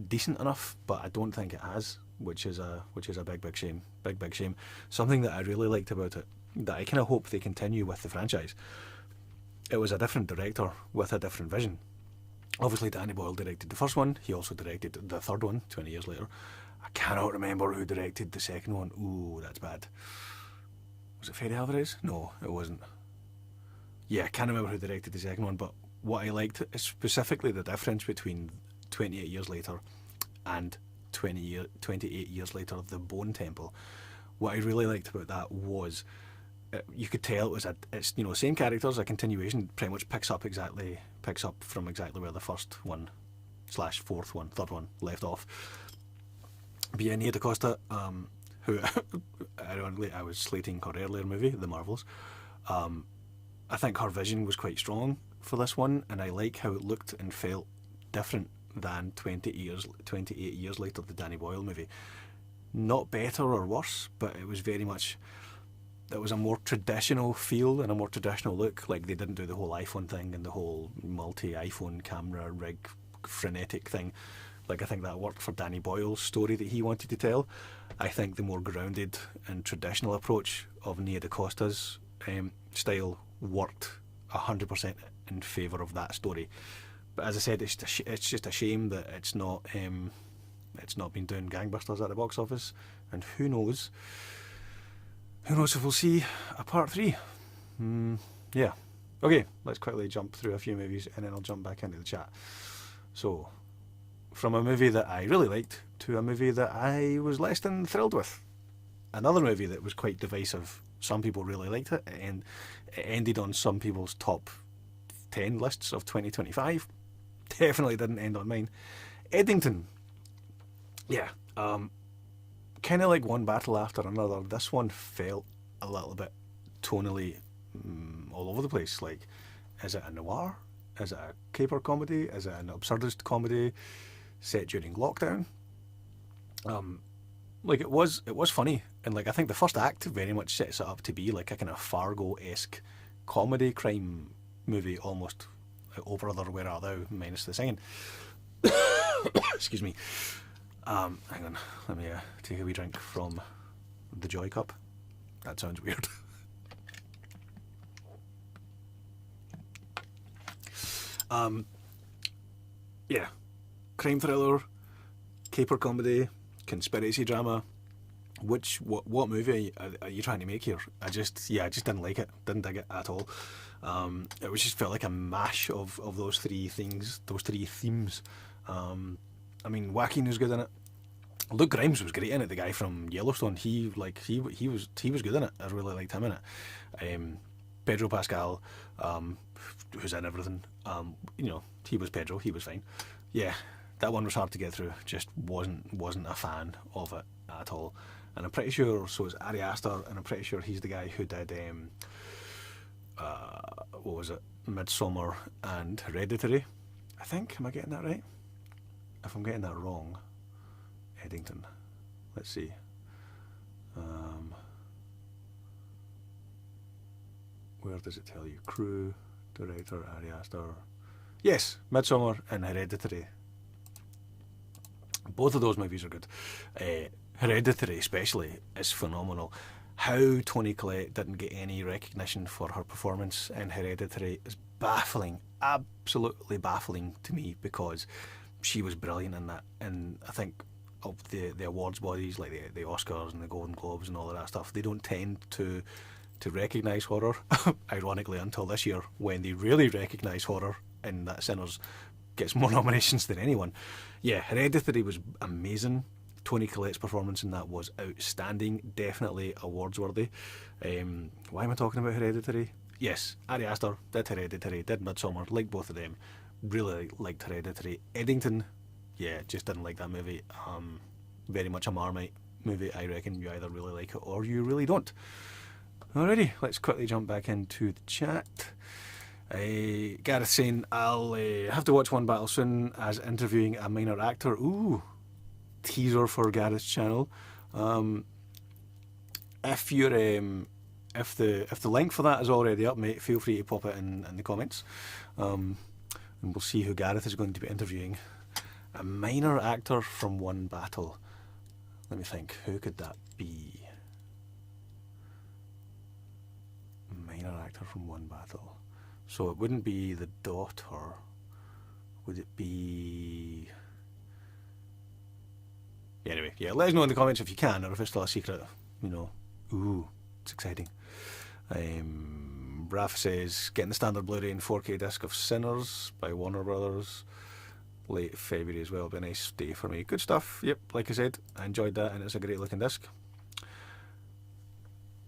decent enough. But I don't think it has, which is a big shame. Big shame. Something that I really liked about it, that I kind of hope they continue with the franchise. It was a different director with a different vision. Obviously, Danny Boyle directed the first one. He also directed the third one, 20 years later. I cannot remember who directed the second one. Ooh, that's bad. Was it Fede Alvarez? No, it wasn't. Yeah, I can't remember who directed the second one, but what I liked is specifically the difference between 28 years later and 28 years later, The Bone Temple. What I really liked about that was you could tell it's same characters, a continuation, pretty much picks up from exactly where the first one / third one left off. But yeah, Nia DaCosta, who ironically I was slating her earlier movie, The Marvels. I think her vision was quite strong for this one, and I like how it looked and felt different than 28 years later, the Danny Boyle movie. Not better or worse, but it was very much... It was a more traditional feel and a more traditional look. Like, they didn't do the whole iPhone thing and the whole multi-iPhone camera rig frenetic thing. Like, I think that worked for Danny Boyle's story that he wanted to tell. I think the more grounded and traditional approach of Nia DaCosta's style worked 100% in favour of that story. But as I said, it's just a shame that it's not been doing gangbusters at the box office. And who knows if we'll see a part 3. Yeah. Okay, let's quickly jump through a few movies and then I'll jump back into the chat. So, from a movie that I really liked to a movie that I was less than thrilled with. Another movie that was quite divisive. Some people really liked it, and it ended on some people's top 10 lists of 2025. Definitely didn't end on mine. Eddington. Yeah, kind of like one battle after another. This one felt a little bit tonally all over the place. Like, is it a noir? Is it a caper comedy? Is it an absurdist comedy set during lockdown? Like it was funny, and like I think the first act very much sets it up to be like a kind of Fargo-esque comedy crime movie, almost over other Where Art Thou minus the singing. Excuse me. Hang on, let me take a wee drink from the Joy Cup. That sounds weird. Yeah, crime thriller, caper comedy, conspiracy drama. What movie are you trying to make here? I just didn't like it. Didn't dig it at all. It was just felt like a mash of those three things, those three themes. I mean, Joaquin was good in it. Luke Grimes was great in it. The guy from Yellowstone. He was good in it. I really liked him in it. Pedro Pascal, who's in everything. He was Pedro. He was fine. Yeah, that one was hard to get through. Just wasn't a fan of it at all. And I'm pretty sure, so it's Ari Aster, and I'm pretty sure he's the guy who did what was it, Midsommar and Hereditary, I think. Am I getting that right? If I'm getting that wrong, Eddington. Let's see. Where does it tell you? Crew, director, Ari Aster. Yes, Midsommar and Hereditary. Both of those movies are good. Hereditary especially is phenomenal. How Toni Collette didn't get any recognition for her performance in Hereditary is baffling, absolutely baffling to me, because she was brilliant in that. And I think of the awards bodies like the Oscars and the Golden Globes and all of that stuff, they don't tend to recognise horror, ironically, until this year, when they really recognise horror, and that Sinners gets more nominations than anyone. Yeah, Hereditary was amazing. Toni Collette's performance in that was outstanding, definitely awards worthy. Why am I talking about Hereditary? Yes, Ari Aster did Hereditary, did Midsommar, liked both of them, really liked Hereditary. Eddington, yeah, just didn't like that movie. Very much a Marmite movie. I reckon you either really like it or you really don't. Alrighty, let's quickly jump back into the chat. Gareth saying, I'll have to watch One Battle soon as interviewing a minor actor. Ooh, teaser for Gareth's channel. If you're if the link for that is already up, mate, feel free to pop it in the comments, and we'll see who Gareth is going to be interviewing. A minor actor from One Battle. Let me think, who could that be? Minor actor from One Battle. So it wouldn't be the daughter. Would it be... Yeah, anyway, yeah, let us know in the comments if you can, or if it's still a secret, Ooh, it's exciting. Raf says, getting the standard Blu-ray and 4K disc of Sinners by Warner Brothers. Late February as well, be a nice day for me. Good stuff, yep, like I said, I enjoyed that, and it's a great looking disc.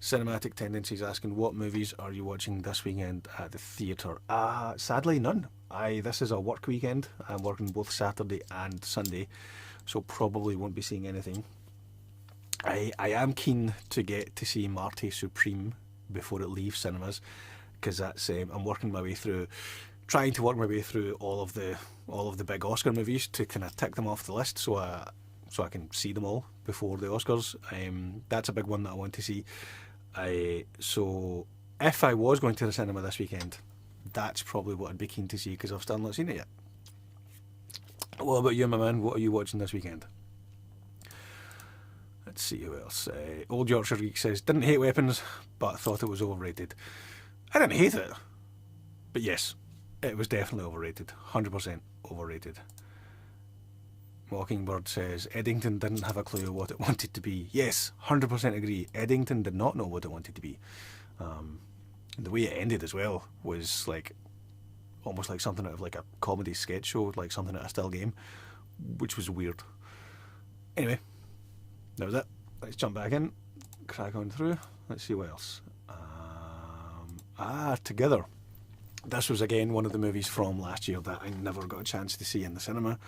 Cinematic Tendencies asking, what movies are you watching this weekend at the theatre? Sadly, none. This is a work weekend. I'm working both Saturday and Sunday, so probably won't be seeing anything. I am keen to get to see Marty Supreme before it leaves cinemas, because that's I'm trying to work my way through all of the big Oscar movies to kind of tick them off the list, so I can see them all before the Oscars. That's a big one that I want to see. So if I was going to the cinema this weekend, that's probably what I'd be keen to see, because I've still not seen it yet. What about you, my man? What are you watching this weekend? Let's see who else. Old Yorkshire Geek says, didn't hate Weapons, but thought it was overrated. I didn't hate it, but yes, it was definitely overrated. 100% overrated. Mockingbird says, Eddington didn't have a clue what it wanted to be. Yes, 100% agree. Eddington did not know what it wanted to be. The way it ended as well was like almost like something out of like a comedy sketch show, like something at a still game. which was weird. Anyway, that was it. Let's jump back in, crack on through. Let's see what else. Together. This was again one of the movies from last year that I never got a chance to see in the cinema,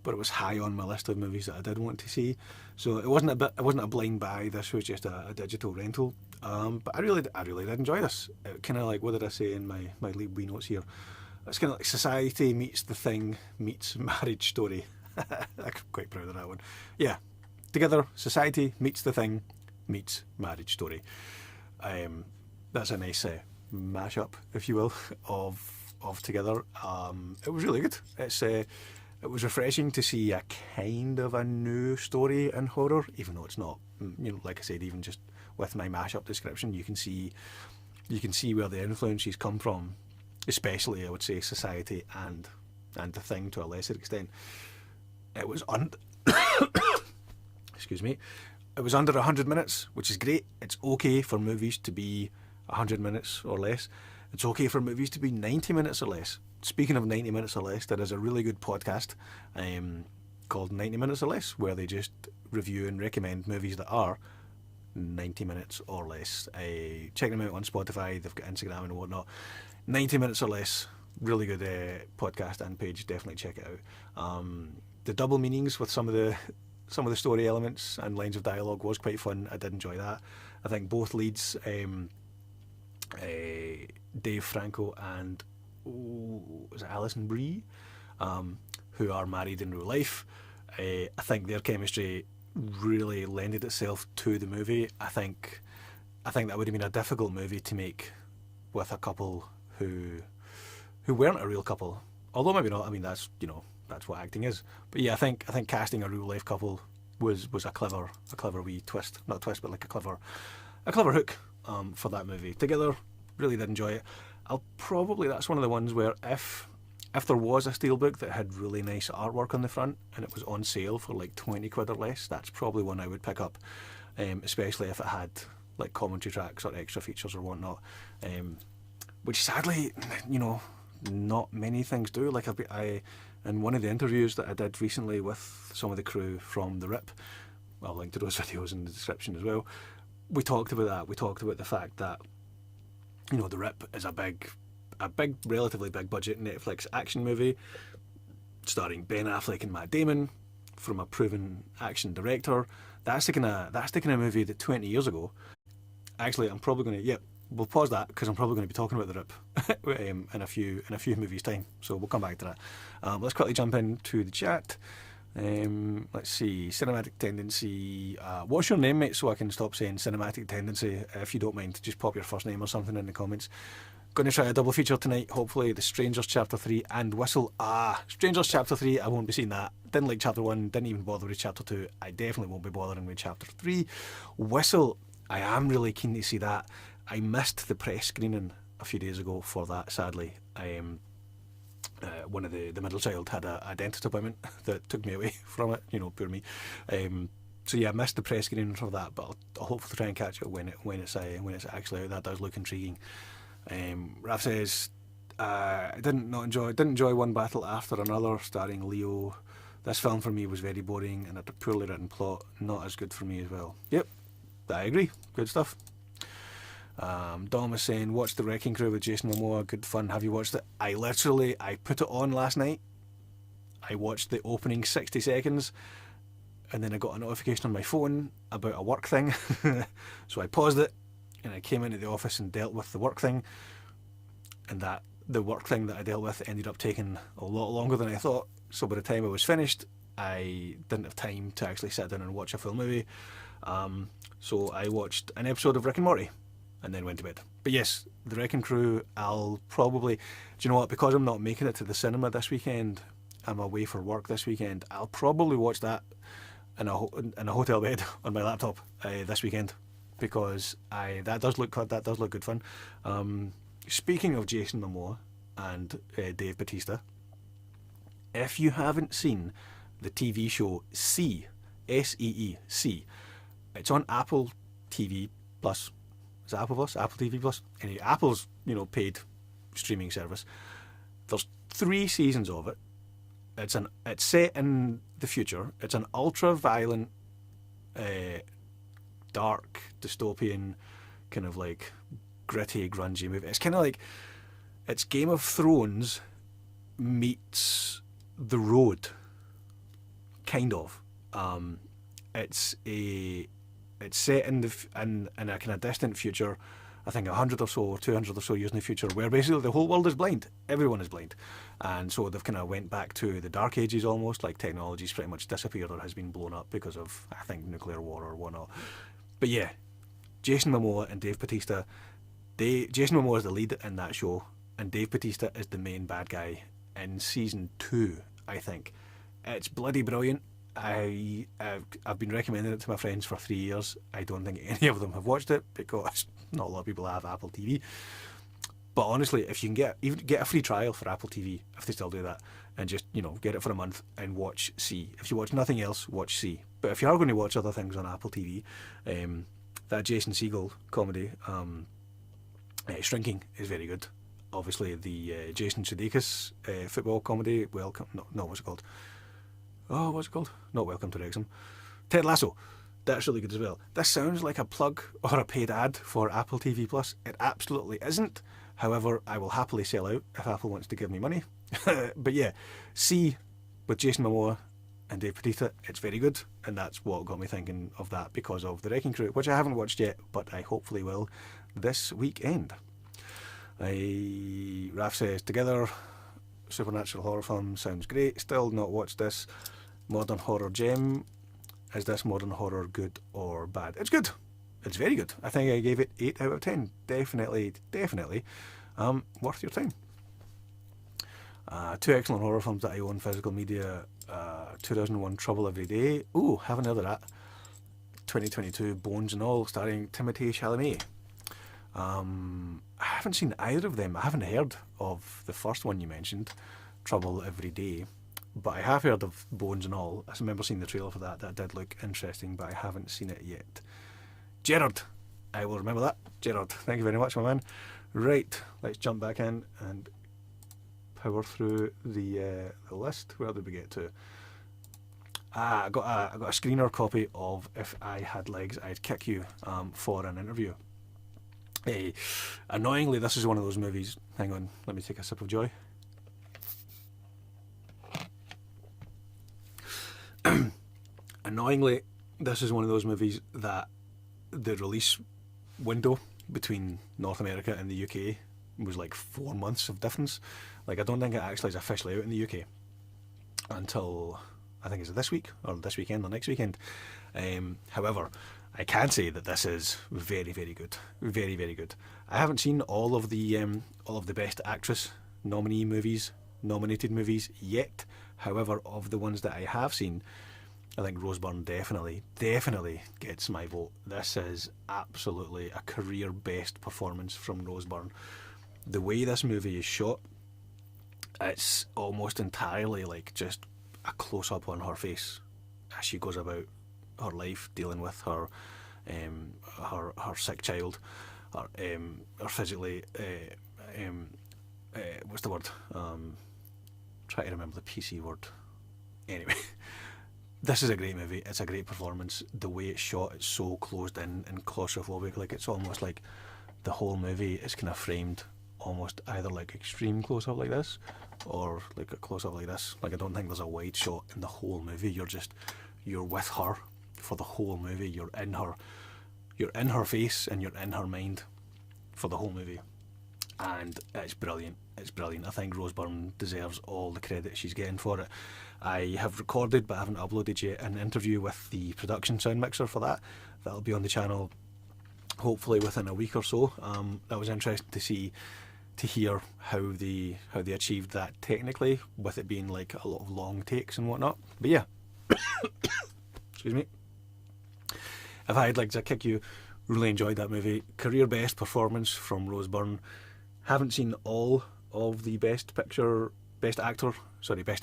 but it was high on my list of movies that I did want to see. So it wasn't a blind buy. This was just a digital rental. But I really did enjoy this. Kind of like, what did I say in my League B notes here? It's kind of like Society meets The Thing meets Marriage Story. I'm quite proud of that one. Yeah, Together, Society meets The Thing meets Marriage Story. That's a nice mashup, if you will, of Together. It was really good. It was refreshing to see a kind of a new story in horror, even though it's not. Like I said, even just with my mashup description, you can see where the influences come from. Especially, I would say, Society and The Thing to a lesser extent. It was excuse me. It was under 100 minutes, which is great. It's okay for movies to be 100 minutes or less. It's okay for movies to be 90 minutes or less. Speaking of 90 minutes or less, there is a really good podcast called 90 Minutes or Less, where they just review and recommend movies that are 90 minutes or less. Check them out on Spotify. They've got Instagram and whatnot. 90 minutes or less. Really good podcast and page. Definitely check it out. The double meanings with some of the story elements and lines of dialogue was quite fun. I did enjoy that. I think both leads, Dave Franco and was it Alison Brie, who are married in real life. I think their chemistry really lended itself to the movie. I think that would have been a difficult movie to make with a couple who weren't a real couple. Although maybe not. I mean, that's what acting is. But yeah, I think casting a real life couple was a clever wee twist. Not a twist, but like a clever hook for that movie. Together, really did enjoy it. That's one of the ones where if there was a steelbook that had really nice artwork on the front and it was on sale for like 20 quid or less, that's probably one I would pick up, especially if it had like commentary tracks or extra features or whatnot, which sadly, not many things do. Like in one of the interviews that I did recently with some of the crew from The Rip, I'll link to those videos in the description as well, we talked about that. We talked about the fact that The Rip is a relatively big budget Netflix action movie starring Ben Affleck and Matt Damon from a proven action director. That's the kind of movie that 20 years ago. Actually, I'm probably going to we'll pause that because I'm probably going to be talking about The Rip in a few movies time. So we'll come back to that. Let's quickly jump into the chat. Let's see, Cinematic Tendency. What's your name, mate? So I can stop saying Cinematic Tendency. If you don't mind, just pop your first name or something in the comments. Going to try a double feature tonight, hopefully. The Strangers Chapter 3 and Whistle. Strangers Chapter 3, I won't be seeing that. Didn't like Chapter 1, didn't even bother with Chapter 2. I definitely won't be bothering with Chapter 3. Whistle, I am really keen to see that. I missed the press screening a few days ago for that, sadly. One of the middle child had a dentist appointment that took me away from it, poor me. So yeah, I missed the press screening for that, but I'll hopefully try and catch it when it's actually out. That does look intriguing. Raf says, didn't enjoy one battle after another, starring Leo. This film for me was very boring and had a poorly written plot, not as good for me as well. Yep, I agree. Good stuff. Dom was saying, watch The Wrecking Crew with Jason Momoa, good fun. Have you watched it? I put it on last night. I watched the opening 60 seconds and then I got a notification on my phone about a work thing. So I paused it and I came into the office and dealt with the work thing, and the work thing that I dealt with ended up taking a lot longer than I thought. So by the time I was finished, I didn't have time to actually sit down and watch a full movie. So I watched an episode of Rick and Morty and then went to bed. But yes, The Wrecking Crew, I'll probably... Do you know what? Because I'm not making it to the cinema this weekend, I'm away for work this weekend, I'll probably watch that in a hotel bed on my laptop this weekend, because that does look good fun. Speaking of Jason Momoa and Dave Bautista, if you haven't seen the TV show See, S-E-E, See, it's on Apple TV Plus. Is it Apple Plus? Apple TV Plus? Anyway, Apple's, paid streaming service. There's 3 seasons of it. It's set in the future. It's an ultra violent, dark dystopian kind of like gritty grungy movie. It's kind of like it's Game of Thrones meets The Road, kind of. It's set in in a kind of distant future. I think 100 or so, or 200 or so years in the future, where basically the whole world is blind. Everyone is blind. And so they've kind of went back to the Dark Ages almost, like technology's pretty much disappeared or has been blown up because of, I think, nuclear war or whatnot. But yeah, Jason Momoa and Dave Bautista, Jason Momoa is the lead in that show, and Dave Bautista is the main bad guy in season 2, I think. It's bloody brilliant. I've been recommending it to my friends for 3 years. I don't think any of them have watched it because not a lot of people have Apple TV. But honestly, if you can get a free trial for Apple TV, if they still do that, and just get it for a month and watch C. If you watch nothing else, watch C. But if you are going to watch other things on Apple TV, that Jason Segel comedy, Shrinking, is very good. Obviously, the Jason Sudeikis football comedy, Welcome. No, what's it called? Oh, what's it called? Not Welcome to Wrexham. Ted Lasso. That's really good as well. This sounds like a plug or a paid ad for Apple TV Plus. It absolutely isn't. However, I will happily sell out if Apple wants to give me money. But yeah, C with Jason Momoa and Dave Bautista, it's very good, and that's what got me thinking of that because of The Wrecking Crew, which I haven't watched yet, but I hopefully will this weekend. Raf says, together, supernatural horror film sounds great. Still not watched this. Modern horror gem. Is this modern horror good or bad? It's good. It's very good. I think I gave it 8 out of 10. Definitely worth your time. 2 excellent horror films that I own physical media. 2001 Trouble Every Day. Ooh, haven't heard of that. 2022 Bones and All, starring Timothée Chalamet. I haven't seen either of them. I haven't heard of the first one you mentioned, Trouble Every Day, but I have heard of Bones and All. I remember seeing the trailer for that. That did look interesting, but I haven't seen it yet. Gerard, I will remember that. Gerard, thank you very much, my man. Right, let's jump back in and power through the list. Where did we get to? I got a screener copy of If I Had Legs, I'd Kick You for an interview. Annoyingly, this is one of those movies. Hang on, let me take a sip of joy. Annoyingly, this is one of those movies that the release window between North America and the UK was like 4 months of difference. Like, I don't think it actually is officially out in the UK until, I think it's this week, or this weekend, or next weekend. However, I can say that this is very, very good. Very, very good. I haven't seen all of the Best Actress nominated movies yet. However, of the ones that I have seen, I think Rose Byrne definitely gets my vote. This is absolutely a career best performance from Rose Byrne. The way this movie is shot, it's almost entirely like just a close up on her face as she goes about her life dealing with her sick child, or physically what's the word? Try to remember the PC word. Anyway. This is a great movie. It's a great performance. The way it's shot, it's so closed in and claustrophobic. Like, it's almost like the whole movie is kind of framed almost either like extreme close up like this, or like a close up like this. Like, I don't think there's a wide shot in the whole movie. You're with her for the whole movie. You're in her face and you're in her mind for the whole movie. And it's brilliant. It's brilliant. I think Rose Byrne deserves all the credit she's getting for it. I have recorded, but I haven't uploaded yet, an interview with the production sound mixer for that. That'll be on the channel hopefully within a week or so. That was interesting to hear how they achieved that technically, with it being like a lot of long takes and whatnot. But yeah, excuse me. If I Had Legs, I'd Kick You, really enjoyed that movie. Career best performance from Rose Byrne. Haven't seen all of the Best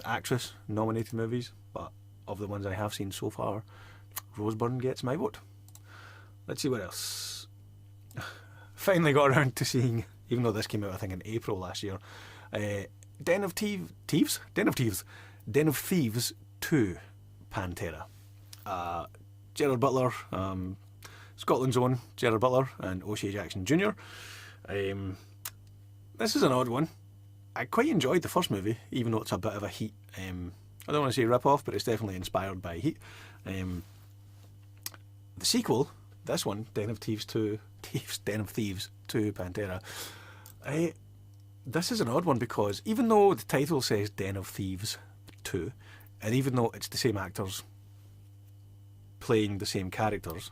Actress nominated movies, but of the ones I have seen so far, Rose Byrne gets my vote. Let's see what else. Finally got around to seeing, even though this came out I think in April last year, Den of Thieves. Den of Thieves 2 Pantera. Gerard Butler, Scotland's own Gerard Butler, and O'Shea Jackson Jr. This is an odd one. I quite enjoyed the first movie, even though it's a bit of a Heat. I don't want to say rip-off, but it's definitely inspired by Heat. The sequel, this one, Den of Thieves 2 Pantera, this is an odd one because even though the title says Den of Thieves 2, and even though it's the same actors playing the same characters,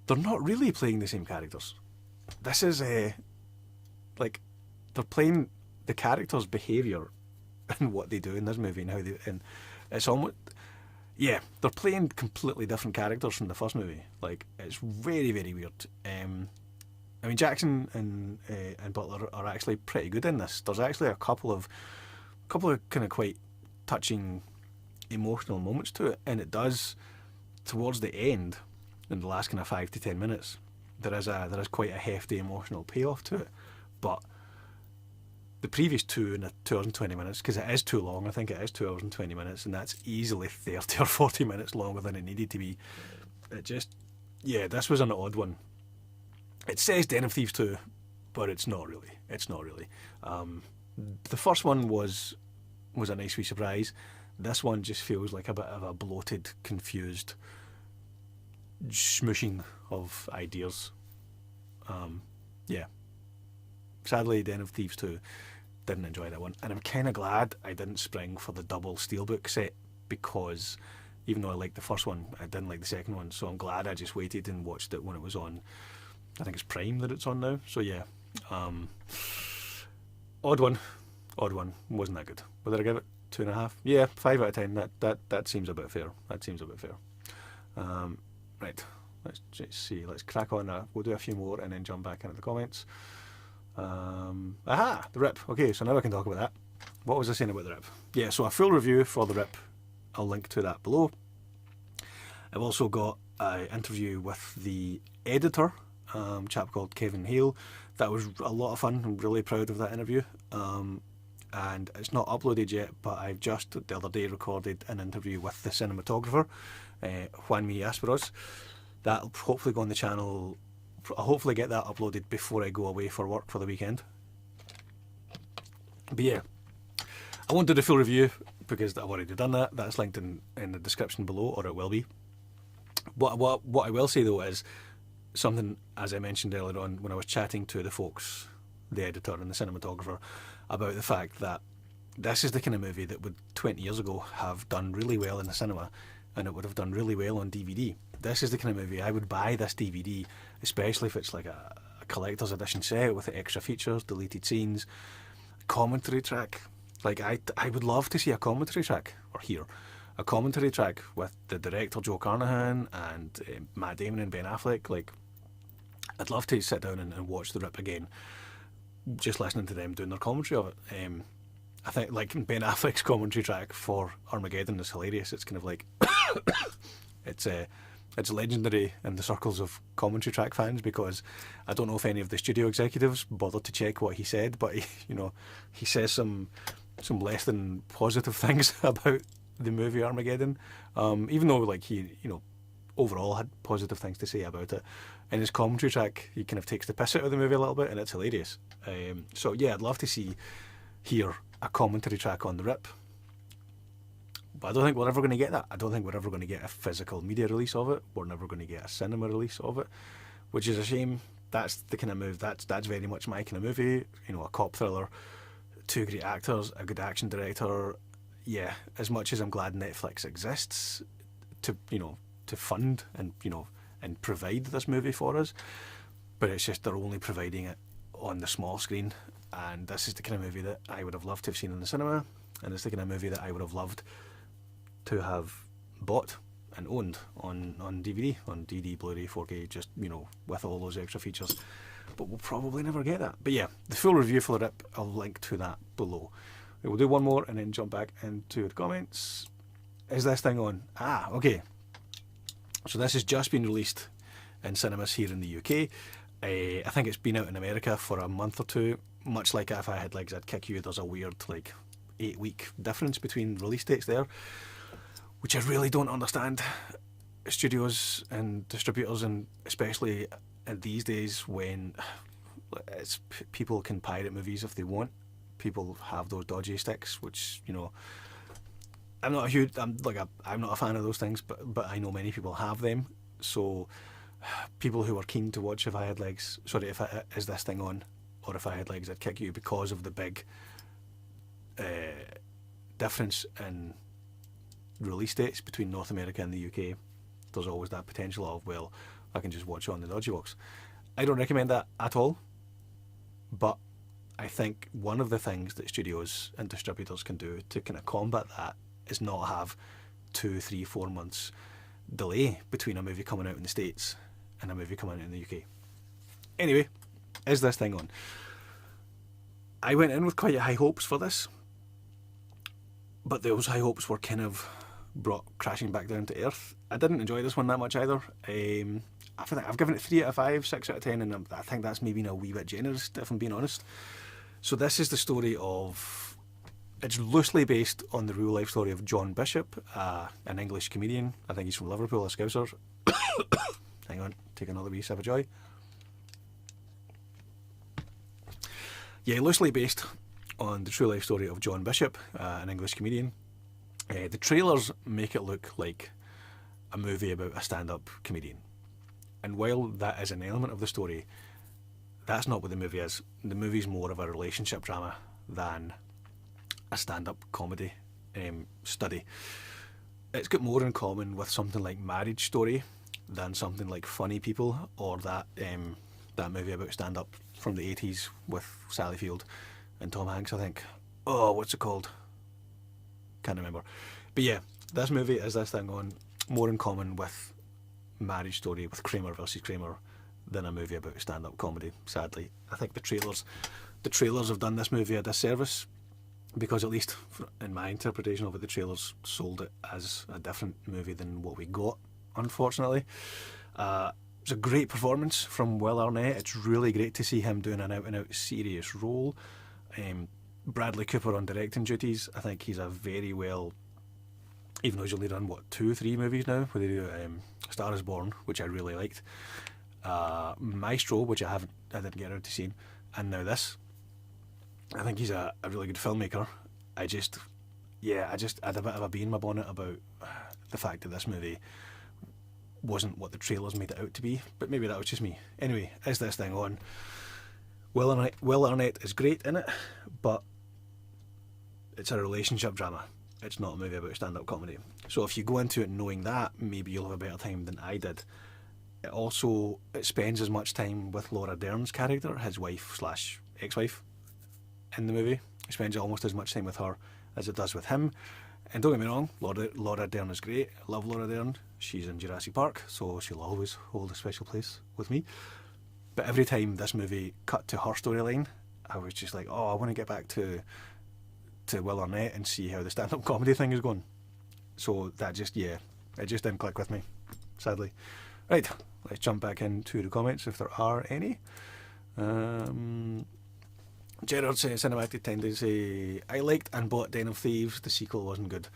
they're not really playing the same characters. This is like they're playing the characters' behaviour and what they do in this movie and how they, and it's almost, yeah, they're playing completely different characters from the first movie. Like, it's very, very weird. I mean, Jackson and Butler are actually pretty good in this. There's actually a couple of kind of quite touching emotional moments to it, and it does towards the end, in the last kind of 5 to 10 minutes, there is quite a hefty emotional payoff to it. But the previous 2 in 2 hours and 20 minutes, because it is too long, I think it is 2 hours and 20 minutes, and that's easily 30 or 40 minutes longer than it needed to be. It just, yeah, this was an odd one. It says Den of Thieves 2, but it's not really. It's not really. The first one was a nice wee surprise. This one just feels like a bit of a bloated, confused smushing of ideas. Yeah. Sadly, Den of Thieves 2, didn't enjoy that one. And I'm kind of glad I didn't spring for the double steelbook set, because even though I liked the first one, I didn't like the second one. So I'm glad I just waited and watched it when it was on. I think it's Prime that it's on now. So yeah. Odd one. Wasn't that good. Would I give it 2.5? Yeah, 5 out of 10. That seems a bit fair. Right. Let's just see. Let's crack on. We'll do a few more and then jump back into the comments. The Rip. Okay, so now I can talk about that. What was I saying about the Rip? Yeah, so a full review for the Rip, I'll link to that below. I've also got an interview with the editor, a chap called Kevin Hale. That was a lot of fun. I'm really proud of that interview. And it's not uploaded yet, but I've just the other day recorded an interview with the cinematographer, Juanmi Asperos. That'll hopefully go on the channel. I'll hopefully get that uploaded before I go away for work for the weekend. But yeah, I won't do the full review because I've already done that. That's linked in the description below, or it will be. What I will say though is something, as I mentioned earlier on when I was chatting to the folks, the editor and the cinematographer, about the fact that this is the kind of movie that would 20 years ago have done really well in the cinema, and it would have done really well on DVD. This is the kind of movie I would buy this DVD, especially if it's like a collector's edition set with the extra features, deleted scenes, commentary track. Like I would love to see a commentary track, or hear a commentary track with the director Joe Carnahan and Matt Damon and Ben Affleck. Like, I'd love to sit down and watch The Rip again, just listening to them doing their commentary of it. I think like Ben Affleck's commentary track for Armageddon is hilarious. It's kind of like it's legendary in the circles of commentary track fans, because I don't know if any of the studio executives bothered to check what he said, but he says some less than positive things about the movie Armageddon, even though like he overall had positive things to say about it. In his commentary track, he kind of takes the piss out of the movie a little bit, and it's hilarious. So yeah, I'd love to hear a commentary track on The Rip. But I don't think we're ever going to get that. I don't think we're ever going to get a physical media release of it. We're never going to get a cinema release of it, which is a shame. That's the kind of move. That's very much my kind of movie. A cop thriller, 2 great actors, a good action director. Yeah, as much as I'm glad Netflix exists to fund and provide this movie for us, but it's just they're only providing it on the small screen. And this is the kind of movie that I would have loved to have seen in the cinema, and it's the kind of movie that I would have loved to have bought and owned on DVD, on DD, Blu-ray, 4K, just, with all those extra features. But we'll probably never get that. But yeah, the full review for The Rip, I'll link to that below. We'll do one more and then jump back into the comments. Is this thing on? Okay. So this has just been released in cinemas here in the UK. I think it's been out in America for a month or two. Much like If I Had Legs I'd Kick You, there's a weird 8-week difference between release dates there, which I really don't understand. Studios and distributors, and especially in these days when people can pirate movies if they want. People have those dodgy sticks, which, you know, I'm not a fan of those things, but I know many people have them. So people who are keen to watch If I Had Legs, sorry, if I, Is This Thing On, or If I Had Legs, I'd Kick You, because of the big difference in release dates between North America and the UK. There's always that potential of, well, I can just watch it on the dodgy box. I don't recommend that at all, but I think one of the things that studios and distributors can do to kind of combat that is not have 2, 3, 4 months delay between a movie coming out in the States and a movie coming out in the UK. Anyway, Is This Thing On? I went in with quite high hopes for this, but those high hopes were kind of brought crashing back down to earth. I didn't enjoy this one that much either. I feel like I've given it 3 out of 5, 6 out of 10, and I think that's maybe a wee bit generous, if I'm being honest. So this is the story of... It's loosely based on the real life story of John Bishop, an English comedian. I think he's from Liverpool, a Scouser. Hang on, take another wee sip of joy. Yeah, loosely based on the true life story of John Bishop, an English comedian. The trailers make it look like a movie about a stand-up comedian. And while that is an element of the story, that's not what the movie is. The movie's more of a relationship drama than a stand-up comedy study. It's got more in common with something like Marriage Story than something like Funny People, or that movie about stand-up from the 80s with Sally Field and Tom Hanks, I think. Oh, what's it called? Can't remember. But yeah, this movie Is This Thing On, more in common with Marriage Story, with Kramer versus Kramer, than a movie about stand-up comedy, sadly. I think the trailers have done this movie a disservice, because at least in my interpretation of it, the trailers sold it as a different movie than what we got, unfortunately. It's a great performance from Will Arnett. It's really great to see him doing an out-and-out serious role. Bradley Cooper on directing duties. I think he's a very well... Even though he's only done, 2, 3 movies now, where they do Star is Born, which I really liked. Maestro, which I didn't get around to seeing. And now this. I think he's a really good filmmaker. I just had a bit of a bee in my bonnet about the fact that this movie wasn't what the trailers made it out to be, but maybe that was just me. Anyway, Is This Thing On? Will Arnett is great in it, but it's a relationship drama. It's not a movie about stand-up comedy. So if you go into it knowing that, maybe you'll have a better time than I did. It spends as much time with Laura Dern's character, his wife / ex-wife, in the movie. It spends almost as much time with her as it does with him. And don't get me wrong, Laura Dern is great. I love Laura Dern. She's in Jurassic Park, so she'll always hold a special place with me. But every time this movie cut to her storyline, I was just like, oh, I want to get back to Will Arnett and see how the stand-up comedy thing is going. So that it just didn't click with me, sadly. Right, let's jump back into the comments if there are any. Gerard says, Cinematic Tendency, I liked and bought Den of Thieves, the sequel wasn't good.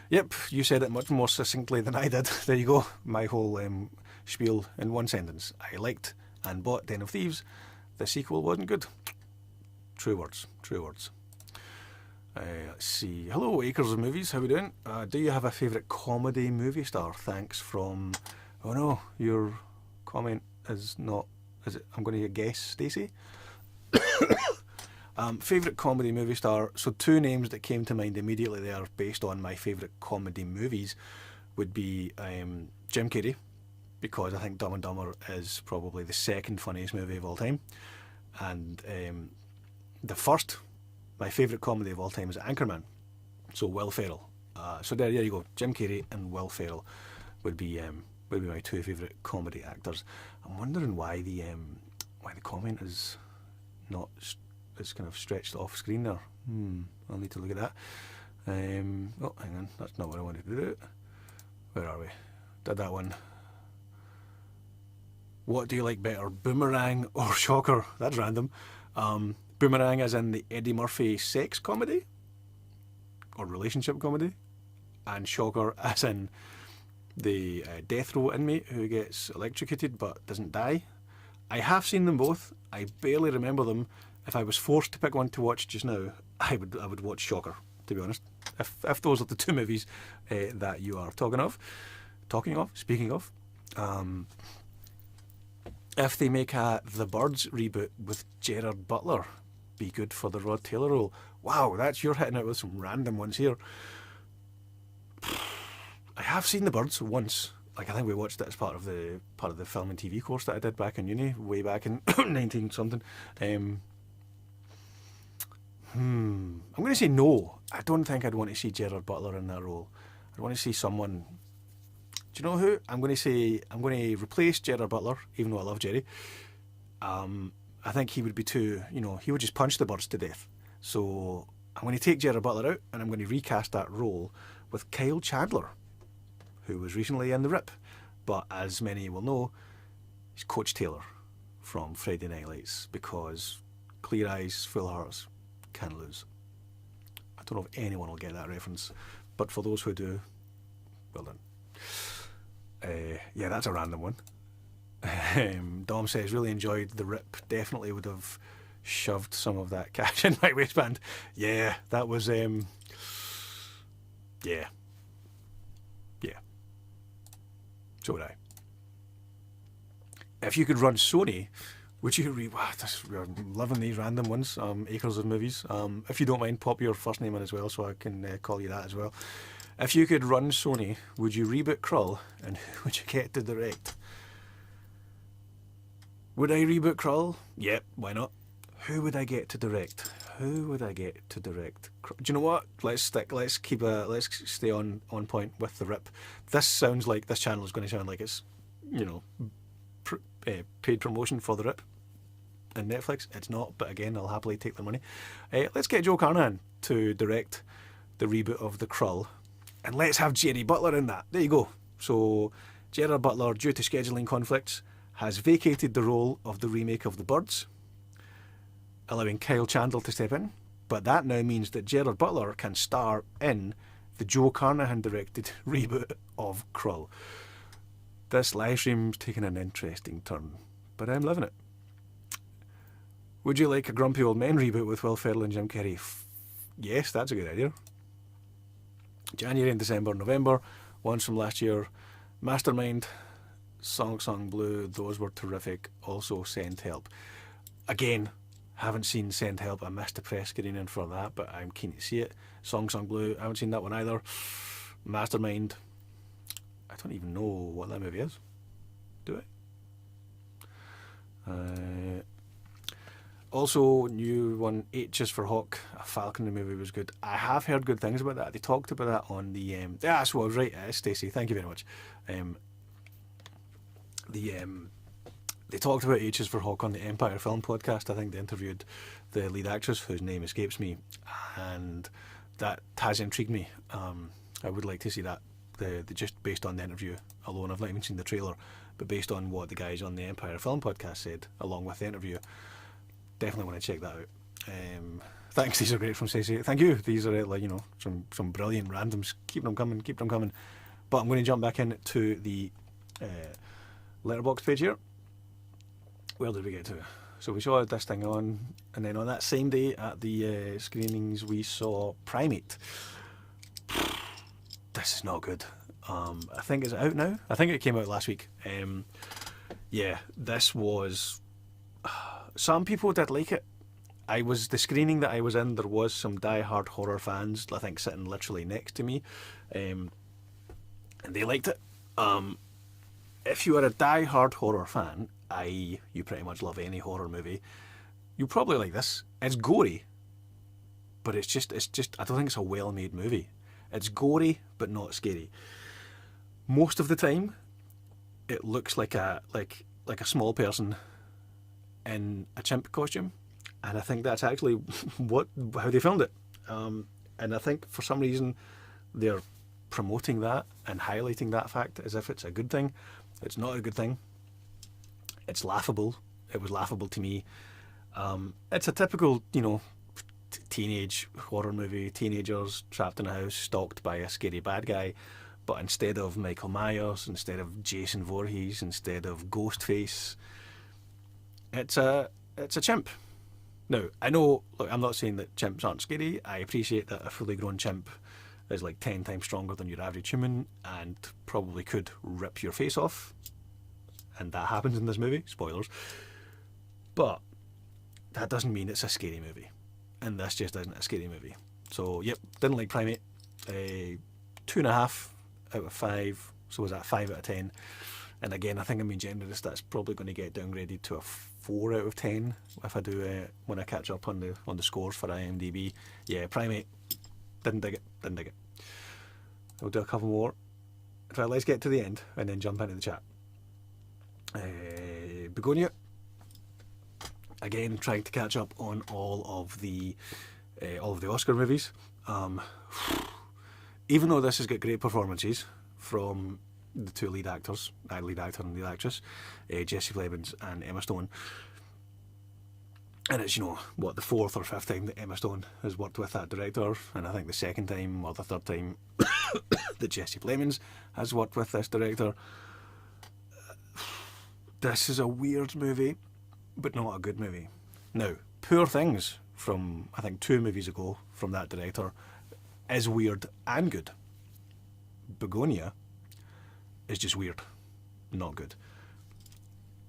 Yep, you said it much more succinctly than I did. There you go, my whole spiel in one sentence. I liked and bought Den of Thieves, the sequel wasn't good. True words, true words. Let's see. Hello, Acres of Movies, how we doing? Do you have a favourite comedy movie star? Thanks from... Oh no, your comment is not... Is it? I'm going to guess, Stacey? Favourite comedy movie star. So 2 names that came to mind immediately there based on my favourite comedy movies would be Jim Carrey, because I think Dumb and Dumber is probably the second funniest movie of all time. And the first, my favourite comedy of all time, is Anchorman. So Will Ferrell. So there you go. Jim Carrey and Will Ferrell would be my 2 favourite comedy actors. I'm wondering why the comment is not... It's kind of stretched off screen there. I'll need to look at that. Oh, hang on. That's not what I wanted to do. Where are we? Did that one. What do you like better, Boomerang or Shocker? That's random. Boomerang as in the Eddie Murphy sex comedy? or relationship comedy, and shocker as in the death row inmate who gets electrocuted but doesn't die. I have seen them both. I barely remember them. If I was forced to pick one to watch just now, I would watch Shocker, to be honest. If those are the two movies that you are speaking of, if they make a The Birds reboot with Gerard Butler, be good for the Rod Taylor role. Wow, you're hitting it with some random ones here. I have seen The Birds once. Like, I think we watched it as part of the film and TV course that I did back in uni, way back in 19 something. I'm going to say no. I don't think I'd want to see Gerard Butler in that role. I'd want to see someone. Do you know who? I'm going to replace Gerard Butler, even though I love Jerry. I think he would be too. He would just punch the birds to death. So I'm going to take Gerard Butler out, and I'm going to recast that role with Kyle Chandler, who was recently in The Rip, but as many will know, he's Coach Taylor from Friday Night Lights, because clear eyes, full hearts, can't lose. I don't know if anyone will get that reference, but for those who do, well done. Yeah, that's a random one. Dom says, really enjoyed The Rip, definitely would have shoved some of that cash in my waistband. Yeah, that was, yeah. So would I. If you could run Sony, would you we're loving these random ones, acres of movies. If you don't mind, pop your first name in as well, so I can call you that as well. If you could run Sony, would you reboot Krull, and who would you get to direct? Would I reboot Krull? Yep, why not? Who would I get to direct? Do you know what? Let's stay on point with The Rip. This channel is going to sound like it's, paid promotion for The Rip and Netflix. It's not, but again, I'll happily take their money. Let's get Joe Carnahan to direct the reboot of The Krull, and let's have Jerry Butler in that. There you go. So Gerard Butler, due to scheduling conflicts, has vacated the role of the remake of The Birds, allowing Kyle Chandler to step in. But that now means that Gerard Butler can star in the Joe Carnahan directed reboot of Krull. This live stream's taking an interesting turn, but I'm loving it. Would you like a Grumpy Old Men reboot with Will Ferrell and Jim Carrey? Yes, that's a good idea. January and December, November, ones from last year. Mastermind, Song Song Blue, those were terrific. Also Send Help. Again, haven't seen Send Help. I missed the press screening for that, but I'm keen to see it. Song Song Blue, I haven't seen that one either. Mastermind, I don't even know what that movie is. Do I? Also, new one, H is for Hawk. A Falconry movie was good. I have heard good things about that. They talked about that on the... so I was right, Stacey. Thank you very much. They talked about H is for Hawk on the Empire Film Podcast. I think they interviewed the lead actress, whose name escapes me, and that has intrigued me. I would like to see that. Just based on the interview alone, I've not even seen the trailer, but based on what the guys on the Empire Film Podcast said, along with the interview, definitely want to check that out. Thanks, these are great from Stacey. Thank you. These are some brilliant randoms. Keep them coming. But I'm going to jump back into the letterbox page here. Where did we get to? So we saw this thing on, and then on that same day at the screenings we saw Primate. This is not good. I think it's out now. I think it came out last week. Yeah, this was... Some people did like it. The screening that I was in, there was some die-hard horror fans, I think, sitting literally next to me, and they liked it. If you are a die-hard horror fan, you pretty much love any horror movie, you probably like this. It's gory, but it's just I don't think it's a well-made movie. It's gory but not scary. Most of the time, it looks like a small person in a chimp costume, and I think that's actually how they filmed it. And I think for some reason they're promoting that and highlighting that fact as if it's a good thing. It's not a good thing. It's laughable. It was laughable to me. It's a typical, teenage horror movie, teenagers trapped in a house, stalked by a scary bad guy. But instead of Michael Myers, instead of Jason Voorhees, instead of Ghostface, it's a chimp. Now, I know, look, I'm not saying that chimps aren't scary. I appreciate that a fully grown chimp is like 10 times stronger than your average human and probably could rip your face off. And that happens in this movie. Spoilers. But that doesn't mean it's a scary movie. And this just isn't a scary movie. So, yep, didn't like Primate. 2.5 out of 5. So was that 5 out of 10? And again, I think I'm being generous. That's probably going to get downgraded to a 4 out of 10 if I do when I catch up on the scores for IMDb. Yeah, Primate. Didn't dig it. We'll do a couple more. Right, let's get to the end and then jump into the chat. Begonia. Again, trying to catch up on all of the Oscar movies. Even though this has got great performances from the two lead actors, lead actor and lead actress, Jesse Plemons and Emma Stone. And it's, the fourth or fifth time that Emma Stone has worked with that director, and I think the second time or the third time that Jesse Plemons has worked with this director. This is a weird movie, but not a good movie. Now, Poor Things from, I think, 2 movies ago from that director is weird and good. Begonia is just weird, not good.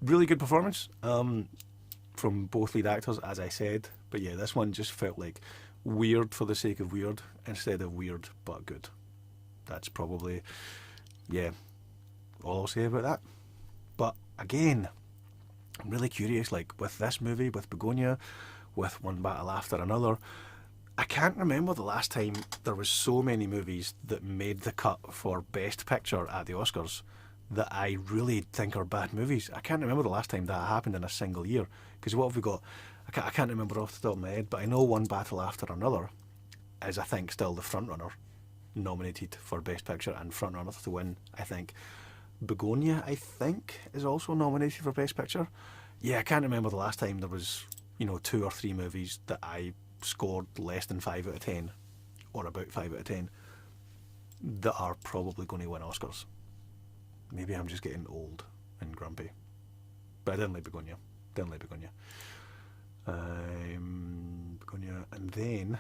Really good performance from both lead actors, as I said. But yeah, this one just felt like weird for the sake of weird instead of weird but good. That's probably, all I'll say about that. But again, I'm really curious, like with this movie, with Begonia, with One Battle After Another, I can't remember the last time there was so many movies that made the cut for Best Picture at the Oscars that I really think are bad movies. I can't remember the last time that happened in a single year. Because what have we got? I can't remember off the top of my head, but I know One Battle After Another is, I think, still the frontrunner nominated for Best Picture and frontrunner to win, I think. Begonia, I think, is also nominated for Best Picture. Yeah, I can't remember the last time there was, 2 or 3 movies that I scored less than 5 out of 10, or about 5 out of 10, that are probably going to win Oscars. Maybe I'm just getting old and grumpy. But I didn't like Begonia. Begonia. And then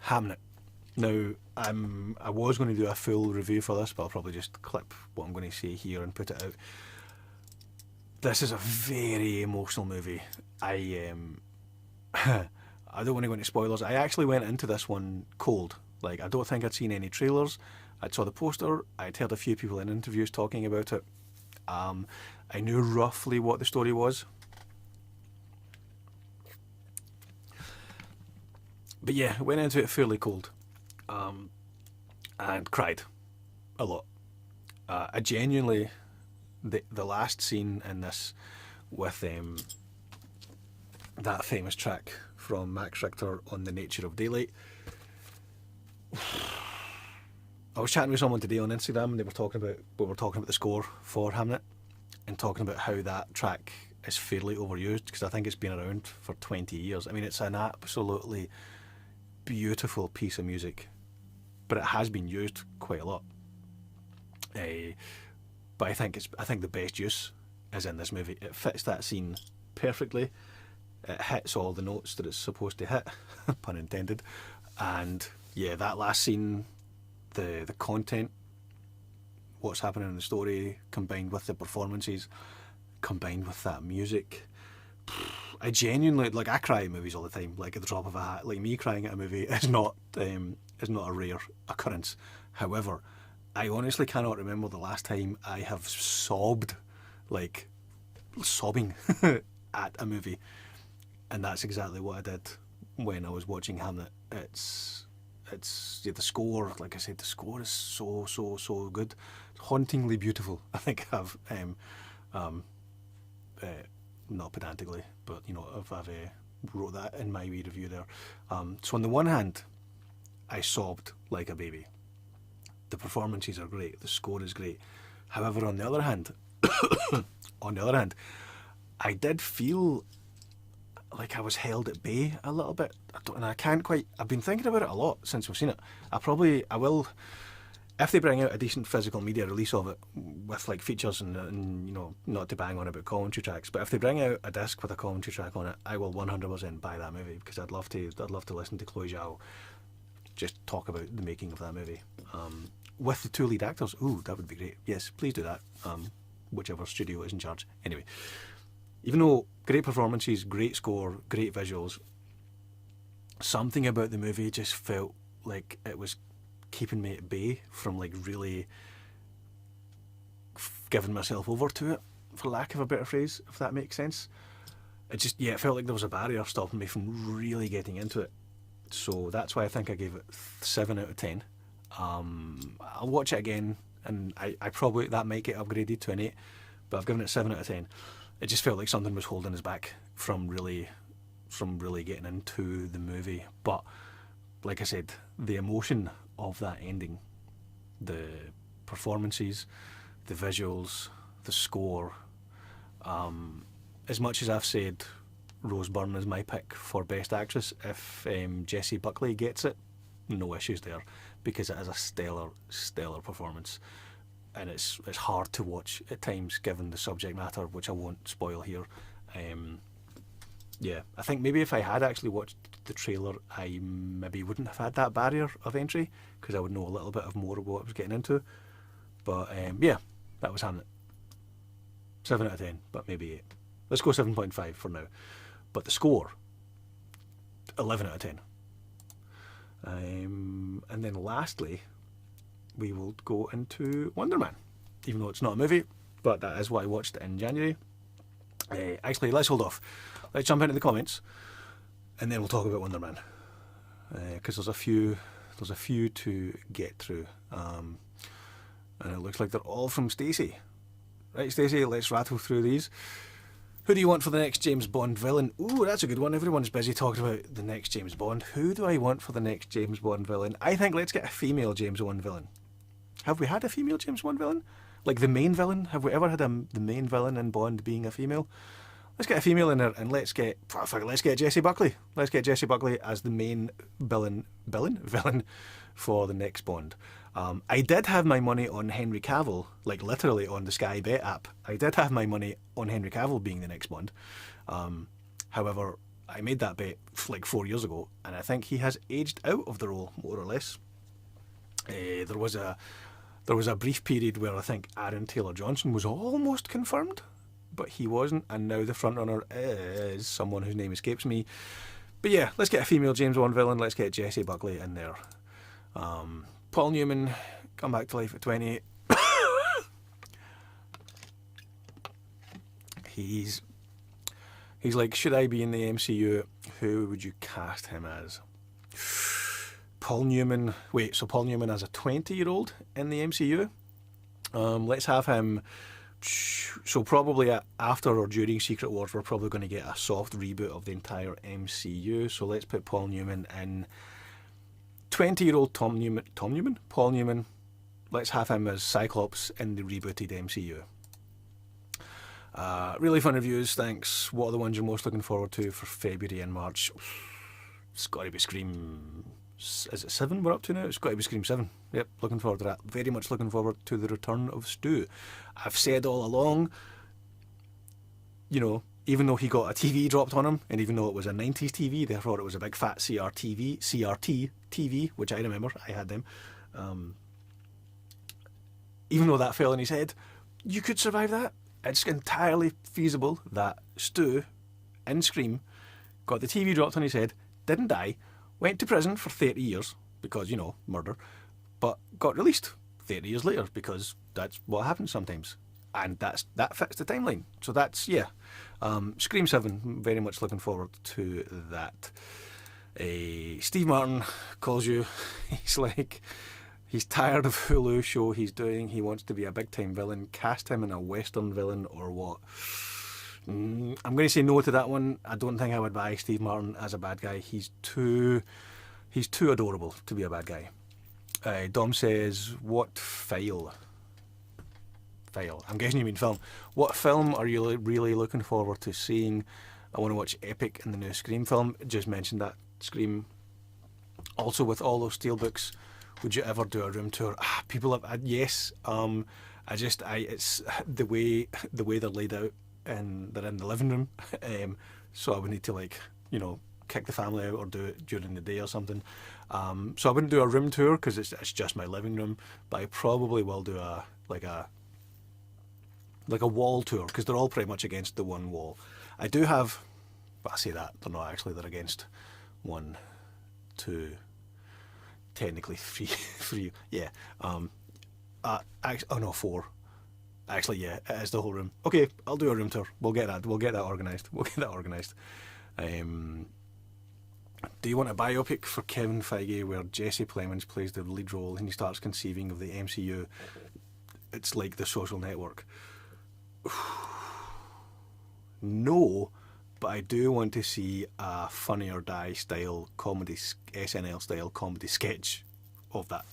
Hamnet. Now, I was going to do a full review for this, but I'll probably just clip what I'm going to say here and put it out. This is a very emotional movie. I don't want to go into spoilers. I actually went into this one cold. Like, I don't think I'd seen any trailers. I saw the poster. I'd heard a few people in interviews talking about it. I knew roughly what the story was. But yeah, went into it fairly cold. And cried a lot. I genuinely, the last scene in this with that famous track from Max Richter on The Nature of Daylight. I was chatting with someone today on Instagram and we were talking about the score for Hamnet and talking about how that track is fairly overused because I think it's been around for 20 years. I mean, it's an absolutely beautiful piece of music, but it has been used quite a lot. But I think the best use is in this movie. It fits that scene perfectly. It hits all the notes that it's supposed to hit, pun intended. And yeah, that last scene, the content, what's happening in the story, combined with the performances, combined with that music. I genuinely, I cry at movies all the time, like at the drop of a hat. Like, me crying at a movie is not a rare occurrence. However, I honestly cannot remember the last time I have sobbed, sobbing at a movie. And that's exactly what I did when I was watching Hamnet. It's the score, like I said, the score is so good. It's hauntingly beautiful. I think I've not pedantically, but I've wrote that in my wee review there. So on the one hand, I sobbed like a baby. The performances are great. The score is great. However, on the other hand, I did feel like I was held at bay a little bit. And I can't quite. I've been thinking about it a lot since we've seen it. I will. If they bring out a decent physical media release of it with like features and you know, not to bang on about commentary tracks, but if they bring out a disc with a commentary track on it, I will 100% buy that movie because I'd love to listen to Chloe Zhao just talk about the making of that movie with the two lead actors. Ooh, that would be great. Yes, please do that. Whichever studio is in charge. Anyway, even though great performances, great score, great visuals, something about the movie just felt like it was keeping me at bay from like really giving myself over to it, for lack of a better phrase, if that makes sense. It felt like there was a barrier stopping me from really getting into it. So that's why I think I gave it 7 out of 10. I'll watch it again, and I probably, that might get upgraded to an 8, but I've given it 7 out of 10. It just felt like something was holding us back from really getting into the movie. But like I said, the emotion of that ending, the performances, the visuals, the score, as much as I've said Rose Byrne is my pick for Best Actress, if Jessie Buckley gets it, no issues there, because it is a stellar performance, and it's hard to watch at times given the subject matter, which I won't spoil here. Yeah, I think maybe if I had actually watched the trailer, I maybe wouldn't have had that barrier of entry because I would know a little bit of more of what I was getting into. But yeah, that was Hamlet. 7 out of 10, but maybe 8. Let's go 7.5 for now. But the score, 11 out of 10. And then lastly, we will go into Wonder Man, even though it's not a movie, but that is what I watched in January. Actually, let's hold off. Let's jump into the comments, and then we'll talk about Wonder Man, because there's a few to get through, and it looks like they're all from Stacey. Right, Stacey, let's rattle through these. Who do you want for the next James Bond villain? Ooh, that's a good one. Everyone's busy talking about the next James Bond. Who do I want for the next James Bond villain? I think let's get a female James Bond villain. Have we had a female James Bond villain? Like the main villain? Have we ever had the main villain in Bond being a female? Let's get a female in there, and let's get Jessie Buckley. Let's get Jessie Buckley as the main villain for the next Bond. I did have my money on Henry Cavill, like literally on the Sky Bet app. I did have my money on Henry Cavill being the next Bond. However, I made that bet like 4 years ago, and I think he has aged out of the role, more or less. There was a brief period where I think Aaron Taylor-Johnson was almost confirmed, but he wasn't, and now the frontrunner is someone whose name escapes me. But yeah, let's get a female James Bond villain. Let's get Jessie Buckley in there. Paul Newman, come back to life at 28. He's like, should I be in the MCU? Who would you cast him as? Paul Newman. Wait, so Paul Newman as a 20-year-old in the MCU? Let's have him. So probably after or during Secret Wars, we're probably going to get a soft reboot of the entire MCU. So let's put Paul Newman in. 20-year-old Paul Newman. Let's have him as Cyclops in the rebooted MCU. Really fun reviews, thanks. What are the ones you're most looking forward to for February and March? It's got to be Scream. Is it 7 we're up to now? It's got to be Scream 7. Yep, looking forward to that. Very much looking forward to the return of Stu. I've said all along, you know, even though he got a TV dropped on him, and even though it was a 90s TV, therefore it was a big fat CRT TV, which I remember, I had them. Even though that fell on his head, you could survive that. It's entirely feasible that Stu, in Scream, got the TV dropped on his head, didn't die, went to prison for 30 years, because, you know, murder, but got released 30 years later, because that's what happens sometimes. And that fits the timeline. So that's, yeah. Scream 7, very much looking forward to that. Steve Martin calls you. He's like, he's tired of Hulu show he's doing. He wants to be a big time villain. Cast him in a Western villain or what? I'm going to say no to that one. I don't think I would buy Steve Martin as a bad guy. He's too adorable to be a bad guy. Dom says, what file? I'm guessing you mean film. What film are you really looking forward to seeing? I want to watch Epic in the new Scream film. Just mentioned that Scream. Also, with all those steelbooks, would you ever do a room tour? People have yes. It's the way they're laid out, and they're in the living room. So I would need to kick the family out or do it during the day or something. So I wouldn't do a room tour because it's just my living room. But I probably will do a wall tour because they're all pretty much against the one wall. I do have. But I say that they're not actually. They're against 1, 2, technically 3. Yeah. No, 4. Actually, yeah, it is the whole room. Okay, I'll do a room tour. We'll get that organised. Do you want a biopic for Kevin Feige where Jesse Plemons plays the lead role and he starts conceiving of the MCU? It's like The Social Network. No, but I do want to see a Funny or Die style comedy, SNL style comedy sketch of that.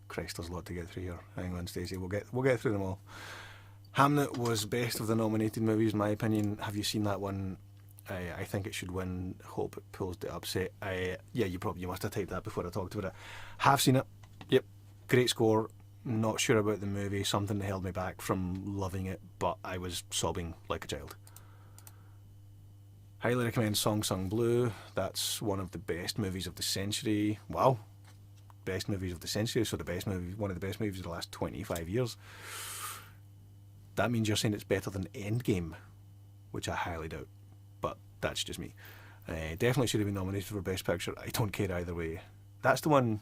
Christ, there's a lot to get through here. Hang on, Stacey. We'll get through them all. Hamnet was best of the nominated movies, in my opinion. Have you seen that one? I think it should win. Hope it pulls the upset. You must have typed that before I talked about it. Have seen it. Yep, great score. Not sure about the movie. Something held me back from loving it, but I was sobbing like a child. Highly recommend Song Sung Blue. That's one of the best movies of the century. Wow. Best movies of the century, so one of the best movies of the last 25 years. That means you're saying it's better than Endgame, which I highly doubt, but that's just me. Definitely should have been nominated for Best Picture. I don't care either way. That's the one.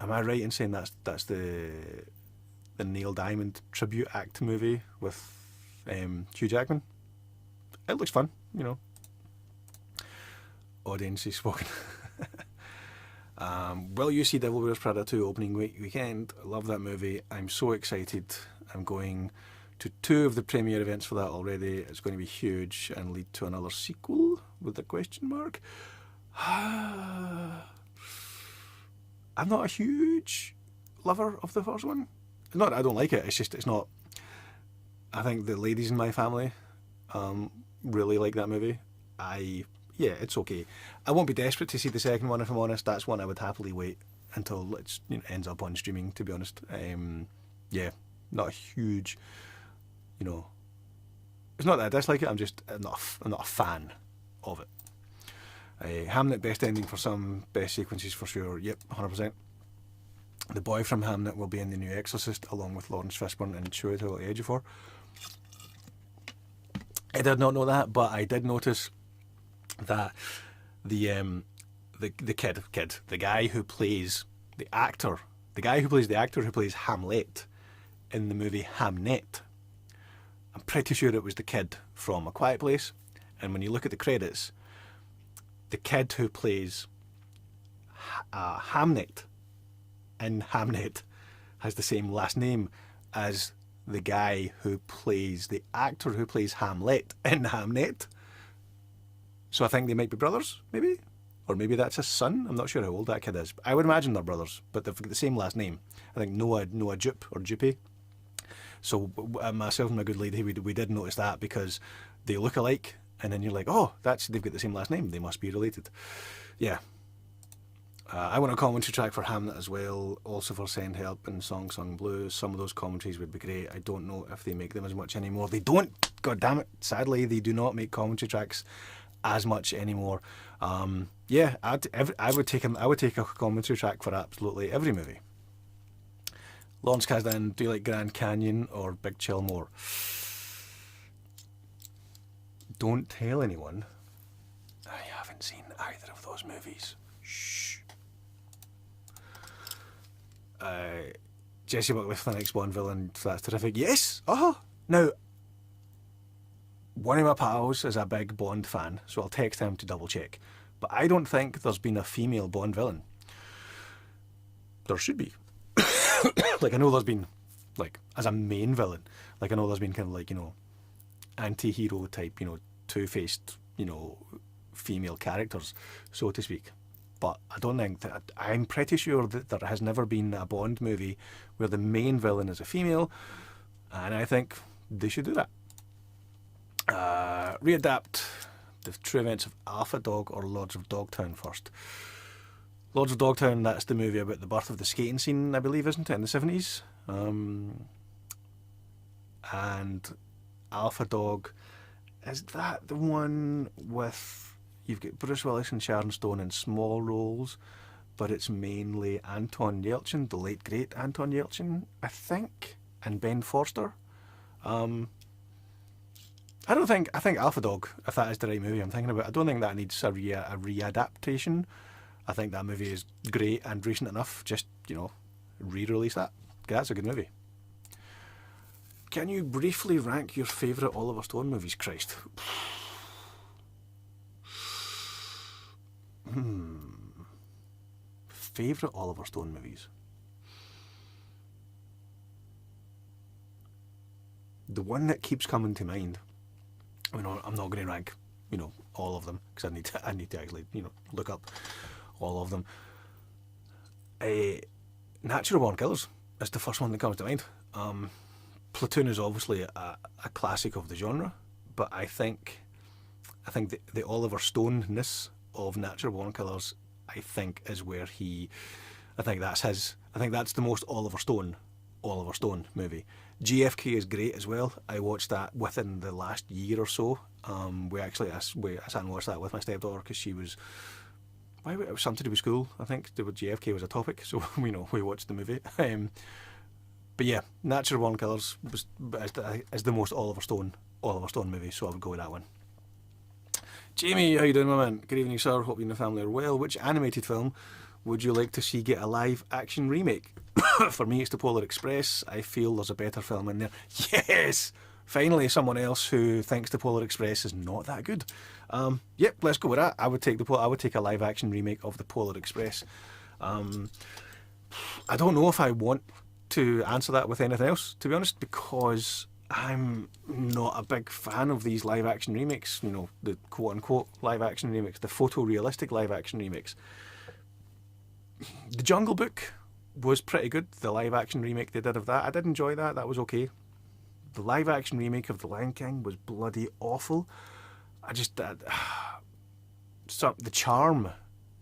Am I right in saying that's the Neil Diamond tribute act movie with Hugh Jackman? It looks fun, Audience is spoken. Will you see Devil Wears Prada 2 opening weekend? I love that movie. I'm so excited. I'm going to 2 of the premiere events for that already. It's going to be huge and lead to another sequel with a question mark. I'm not a huge lover of the first one. Not that I don't like it. It's not. I think the ladies in my family really like that movie. Yeah, it's okay. I won't be desperate to see the second one, if I'm honest. That's one I would happily wait until it ends up on streaming, to be honest. Yeah, not a huge, it's not that I dislike it, I'm not a fan of it. Hamnet, best ending for some, best sequences for sure. Yep, 100%. The boy from Hamnet will be in the new Exorcist, along with Lawrence Fishburne and Chiwetel Ejiofor. I did not know that, but I did notice that the guy who plays the actor who plays Hamlet in the movie Hamnet, I'm pretty sure it was the kid from A Quiet Place. And when you look at the credits, the kid who plays Hamnet in Hamnet has the same last name as the guy who plays the actor who plays Hamlet in Hamnet. So I think they might be brothers, maybe? Or maybe that's his son. I'm not sure how old that kid is. I would imagine they're brothers, but they've got the same last name. I think Noah Jupe or Jupe. So myself and my good lady, we did notice that because they look alike, and then you're like, oh, they've got the same last name. They must be related. Yeah. I want a commentary track for Hamlet as well, also for Send Help and Song Sung Blue. Some of those commentaries would be great. I don't know if they make them as much anymore. They don't. God damn it. Sadly, they do not make commentary tracks as much anymore. Yeah, I would take a commentary track for absolutely every movie. Lawrence Kasdan, do you like Grand Canyon or Big Chill more? Don't tell anyone. I haven't seen either of those movies. Shh. Jesse Buckley for the next Bond villain, that's terrific. Yes! Now, one of my pals is a big Bond fan, so I'll text him to double check. But I don't think there's been a female Bond villain. There should be. I know there's been, as a main villain, I know there's been kind of anti-hero type, two-faced, female characters, so to speak. But I don't think that, I'm pretty sure that there has never been a Bond movie where the main villain is a female. and I think they should do that. Readapt the true events of Alpha Dog or Lords of Dogtown first. Lords of Dogtown, that's the movie about the birth of the skating scene, I believe, isn't it, in the 70s? And Alpha Dog, is that the one with, you've got Bruce Willis and Sharon Stone in small roles, but it's mainly Anton Yelchin, the late great Anton Yelchin, I think, and Ben Forster. I think Alpha Dog, if that is the right movie I'm thinking about, I don't think that needs a readaptation. I think that movie is great and recent enough. Just, re-release that. That's a good movie. Can you briefly rank your favourite Oliver Stone movies, Christ? Favourite Oliver Stone movies? The one that keeps coming to mind, I'm not going to rank, all of them, because I need to actually, look up all of them. Natural Born Killers is the first one that comes to mind. Platoon is obviously a classic of the genre, but I think the Oliver Stone-ness of Natural Born Killers, I think, is where I think that's the most Oliver Stone movie. GFK is great as well. I watched that within the last year or so. I sat and watched that with my stepdaughter because she was, it was something to do with school. I think GFK was a topic, so we watched the movie. But yeah, Natural Born Killers is the most Oliver Stone movie, so I would go with that one. Jamie, how you doing, my man? Good evening, sir. Hope you and the family are well. Which animated film would you like to see get a live action remake? For me, it's The Polar Express. I feel there's a better film in there. Yes! Finally, someone else who thinks The Polar Express is not that good. Yep, let's go with that. I would take a live action remake of The Polar Express. I don't know if I want to answer that with anything else, to be honest, because I'm not a big fan of these live action remakes, the quote unquote live action remakes, the photorealistic live action remakes. The Jungle Book was pretty good, the live action remake they did of that. I did enjoy that, that was okay. The live action remake of The Lion King was bloody awful. The charm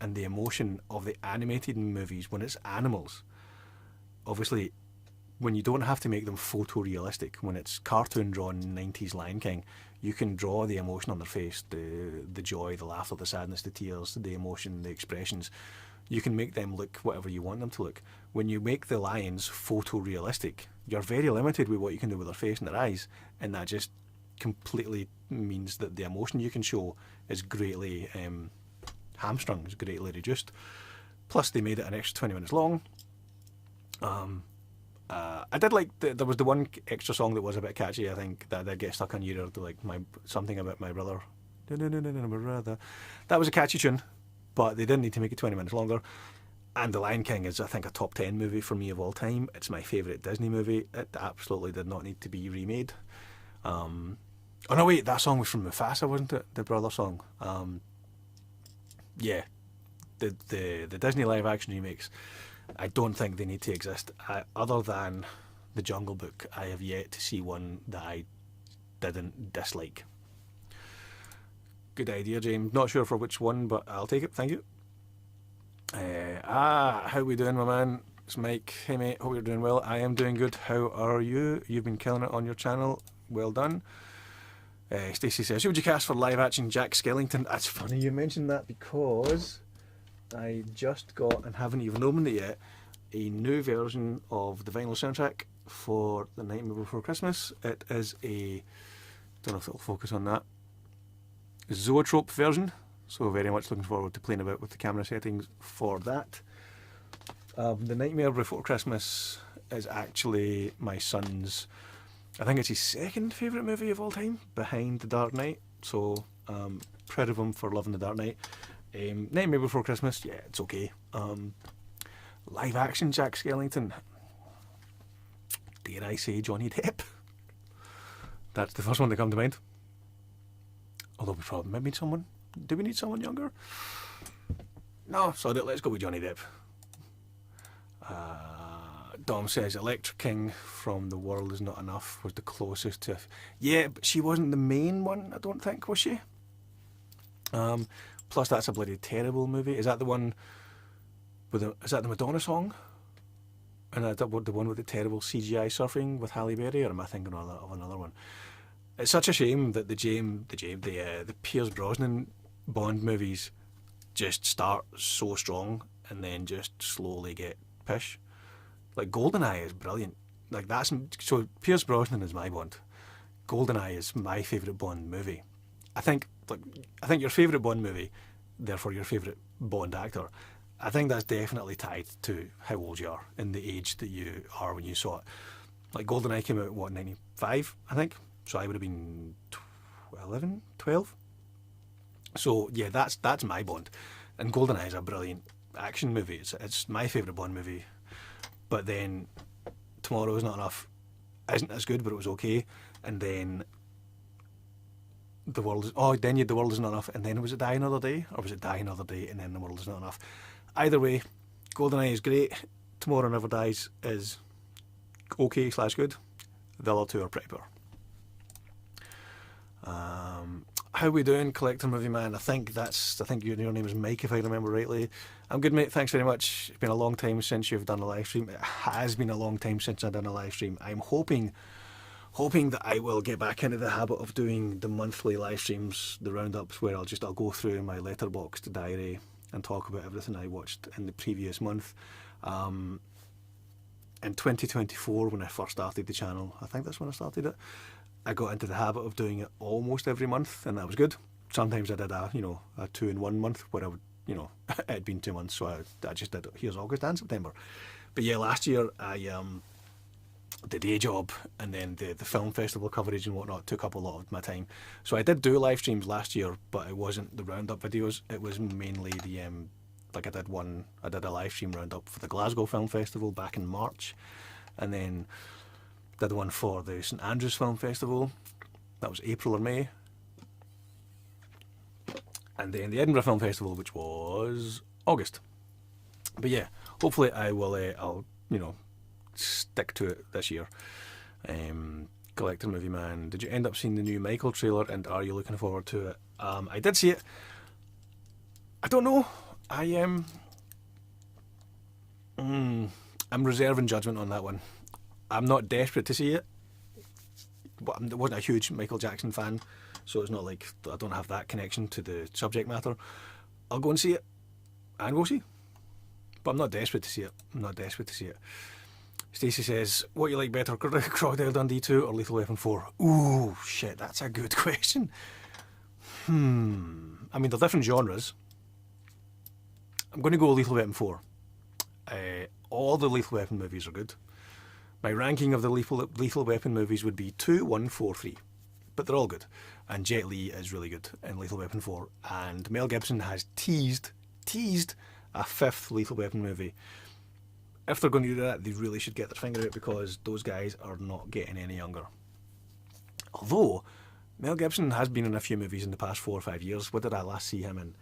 and the emotion of the animated movies when it's animals, obviously, when you don't have to make them photorealistic, when it's cartoon drawn 90s Lion King, you can draw the emotion on their face, the joy, the laughter, the sadness, the tears, the emotion, the expressions. You can make them look whatever you want them to look. When you make the lions photorealistic, you're very limited with what you can do with their face and their eyes, and that just completely means that the emotion you can show is greatly hamstrung, is greatly reduced. Plus, they made it an extra 20 minutes long. I did like there was the one extra song that was a bit catchy. I think that did get stuck on your ear, like something about my brother. That was a catchy tune, but they didn't need to make it 20 minutes longer. And The Lion King is, I think, a top 10 movie for me of all time. It's my favourite Disney movie. It absolutely did not need to be remade. Oh no, wait, that song was from Mufasa, wasn't it? The brother song. Yeah, the Disney live action remakes, I don't think they need to exist. Other than The Jungle Book, I have yet to see one that I didn't dislike. Good idea, James. Not sure for which one, but I'll take it. Thank you. How we doing, my man? It's Mike. Hey, mate. Hope you're doing well. I am doing good. How are you? You've been killing it on your channel. Well done. Stacey says, who would you cast for live action Jack Skellington? That's funny you mentioned that, because I just got, and haven't even opened it yet, a new version of the vinyl soundtrack for The Nightmare Before Christmas. It is a, don't know if it'll focus on that, Zoetrope version, so very much looking forward to playing about with the camera settings for that. The Nightmare Before Christmas is actually my son's, I think it's his second favourite movie of all time, behind The Dark Knight, so proud of him for loving The Dark Knight. Nightmare Before Christmas, yeah, it's okay. Live action Jack Skellington, dare I say Johnny Depp? That's the first one to come to mind. Although we probably might need someone. Do we need someone younger? No, so let's go with Johnny Depp. Dom says Electra King from The World Is Not Enough was the closest to. Yeah, but she wasn't the main one, I don't think, was she? Plus, that's a bloody terrible movie. Is that the one with is that the Madonna song? And is that the one with the terrible CGI surfing with Halle Berry, or am I thinking of another one? It's such a shame that the Pierce Brosnan Bond movies just start so strong and then just slowly get pish. Like GoldenEye is brilliant. Like that's so Pierce Brosnan is my Bond. GoldenEye is my favourite Bond movie. I think your favourite Bond movie, therefore your favourite Bond actor, I think that's definitely tied to how old you are and the age that you are when you saw it. Like GoldenEye came out, what, 95, I think? So I would have been 11, 12. So yeah, that's my Bond. And GoldenEye is a brilliant action movie. It's my favourite Bond movie. But then Tomorrow Is Not Enough isn't as good, but it was okay. And then The World Is Not Enough, and then was it Die Another Day? Or was it Die Another Day and then The World Is Not Enough? Either way, GoldenEye is great. Tomorrow Never Dies is okay / good. The other two are pretty poor. How we doing, Collector Movie Man? I think your name is Mike, if I remember rightly. I'm good, mate. Thanks very much. It's been a long time since you've done a live stream. It has been a long time since I've done a live stream. I'm hoping that I will get back into the habit of doing the monthly live streams, the roundups, where I'll go through my letterboxd diary and talk about everything I watched in the previous month. In 2024, when I first started the channel, I think that's when I started it, I got into the habit of doing it almost every month, and that was good. Sometimes I did a 2-in-1 month where I would, it had been 2 months, so I just did, here's August and September. But yeah, last year I the day job and then the film festival coverage and whatnot took up a lot of my time. So I did do live streams last year, but it wasn't the roundup videos. It was mainly the I did a live stream roundup for the Glasgow Film Festival back in March, and then did one for the St Andrews Film Festival. That was April or May. And then the Edinburgh Film Festival, which was August. But yeah, hopefully I will I'll stick to it this year. Collector Movie Man, did you end up seeing the new Michael trailer, and are you looking forward to it? I did see it. I don't know. I'm reserving judgment on that one. I'm not desperate to see it, but I wasn't a huge Michael Jackson fan, so it's not like I don't have that connection to the subject matter. I'll go and see it, and we'll see. But I'm not desperate to see it. Stacey says, what you like better, Crocodile Dundee 2 or Lethal Weapon 4? Ooh, shit, that's a good question. I mean, they're different genres. I'm going to go Lethal Weapon 4. All the Lethal Weapon movies are good. My ranking of the Lethal Weapon movies would be 2, 1, 4, 3. But they're all good. And Jet Li is really good in Lethal Weapon 4. And Mel Gibson has teased a 5th Lethal Weapon movie. If they're going to do that, they really should get their finger out, because those guys are not getting any younger. Although, Mel Gibson has been in a few movies in the past 4 or 5 years. What did I last see him in?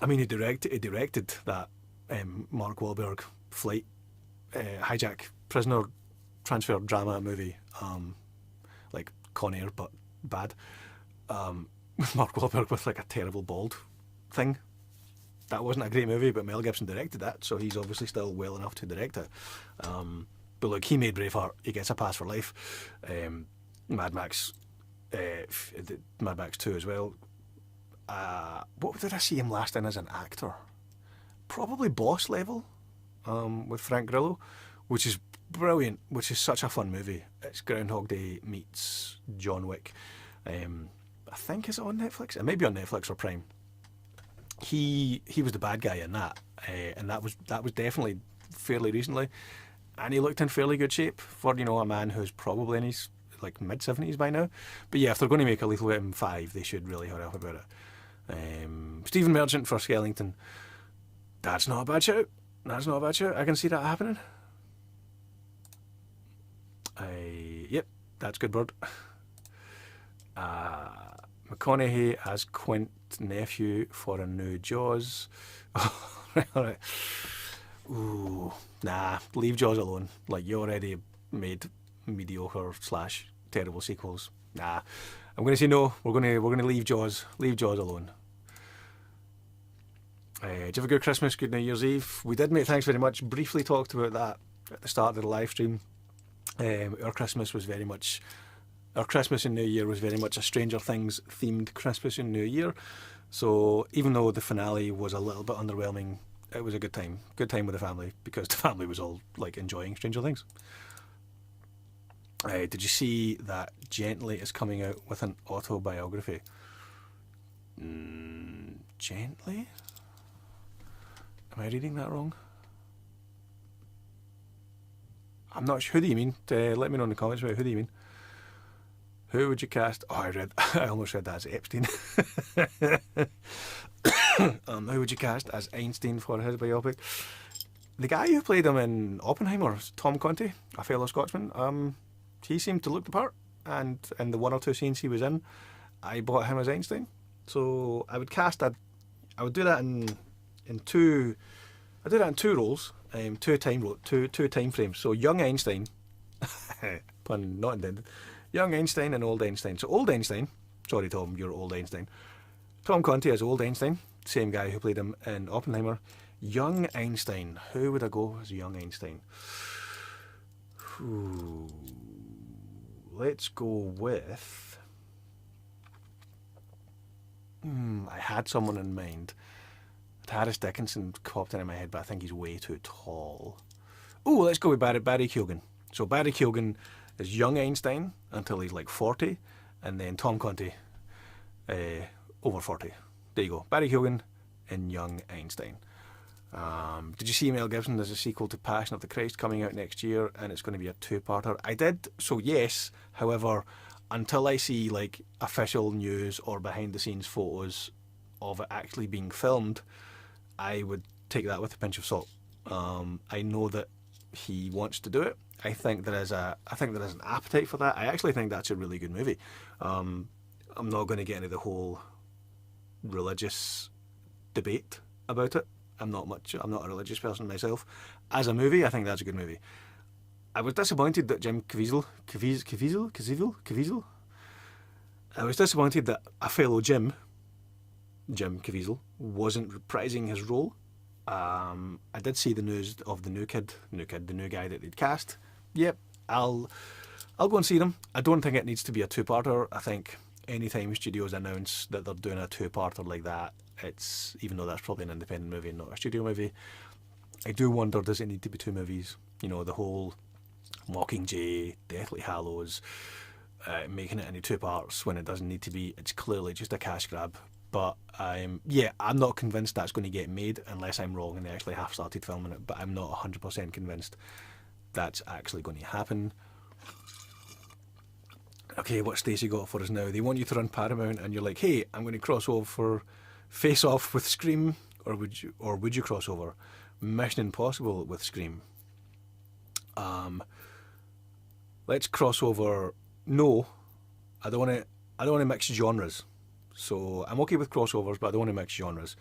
I mean, he directed that Mark Wahlberg flight hijack prisoner transfer drama movie, like Con Air but bad. Mark Wahlberg with like a terrible bald thing. That wasn't a great movie, but Mel Gibson directed that, so he's obviously still well enough to direct it. But look, he made Braveheart. He gets a pass for life. Mad Max 2 as well. What did I see him last in as an actor? Probably Boss Level, with Frank Grillo, which is brilliant, which is such a fun movie. It's Groundhog Day meets John Wick. I think it's on Netflix. It may be on Netflix or Prime. He was the bad guy in that, and that was definitely fairly recently, and he looked in fairly good shape for a man who's probably in his like mid-70s by now. But yeah, if they're going to make a Lethal Weapon 5, they should really hurry up about it. Stephen Merchant for Skellington. That's not a bad shout. I can see that happening. Yep, that's good, bird. McConaughey as Quint nephew for a new Jaws. Right. Ooh, nah, leave Jaws alone. Like, you already made mediocre slash terrible sequels. Nah, I'm going to say no. We're gonna leave Jaws. Leave Jaws alone. Did you have a good Christmas, good New Year's Eve? We did, mate. Thanks very much. Briefly talked about that at the start of the live stream. Our Christmas was very much. Our Christmas and New Year was very much a Stranger Things themed Christmas and New Year. So even though the finale was a little bit underwhelming, it was a good time. Good time with the family because the family was all like enjoying Stranger Things. Did you see that Gently is coming out with an autobiography? Gently? Am I reading that wrong? I'm not sure. Who do you mean? Let me know in the comments about who do you mean. Who would you cast? Oh, I almost read that as Epstein. Who would you cast as Einstein for his biopic? The guy who played him in Oppenheimer, Tom Conti, a fellow Scotsman, he seemed to look the part, and in the one or two scenes he was in, I bought him as Einstein. So I would cast that. I would do that in two. I do that in two roles, two time frames. So young Einstein, pun not intended. Young Einstein and old Einstein. So old Einstein, sorry Tom, you're old Einstein. Tom Conti as old Einstein, same guy who played him in Oppenheimer. Young Einstein, who would I go as young Einstein? Ooh, let's go with... I had someone in mind. Harris Dickinson popped into my head, but I think he's way too tall. Oh, let's go with Barry Keoghan. So Barry Keoghan is young Einstein until he's like 40, and then Tom Conti over 40. There you go. Barry Keoghan and young Einstein. Did you see Mel Gibson? There's a sequel to Passion of the Christ coming out next year, and it's going to be a two-parter. I did, so yes. However, until I see like official news or behind-the-scenes photos of it actually being filmed, I would take that with a pinch of salt. I know that he wants to do it. I think there is an appetite for that. I actually think that's a really good movie. I'm not going to get into the whole religious debate about it. I'm not a religious person myself. As a movie, I think that's a good movie. I was disappointed that Jim Caviezel. I was disappointed that a fellow Jim Caviezel wasn't reprising his role. I did see the news of the new guy that they'd cast. Yep, I'll go and see them. I don't think it needs to be a two-parter. I think anytime studios announce that they're doing a two-parter like that, it's, even though that's probably an independent movie and not a studio movie, I do wonder, does it need to be two movies? You know, the whole Mockingjay, Deathly Hallows, making it into two parts when it doesn't need to be. It's clearly just a cash grab. But I'm not convinced that's going to get made unless I'm wrong and they actually have started filming it. But I'm not 100% convinced that's actually going to happen. Okay, what Stacey got for us now? They want you to run Paramount, and you're like, hey, I'm going to cross over for Face Off with Scream, or would you cross over Mission Impossible with Scream? Let's cross over. No, I don't want to mix genres. So I'm okay with crossovers, but I don't want to mix genres.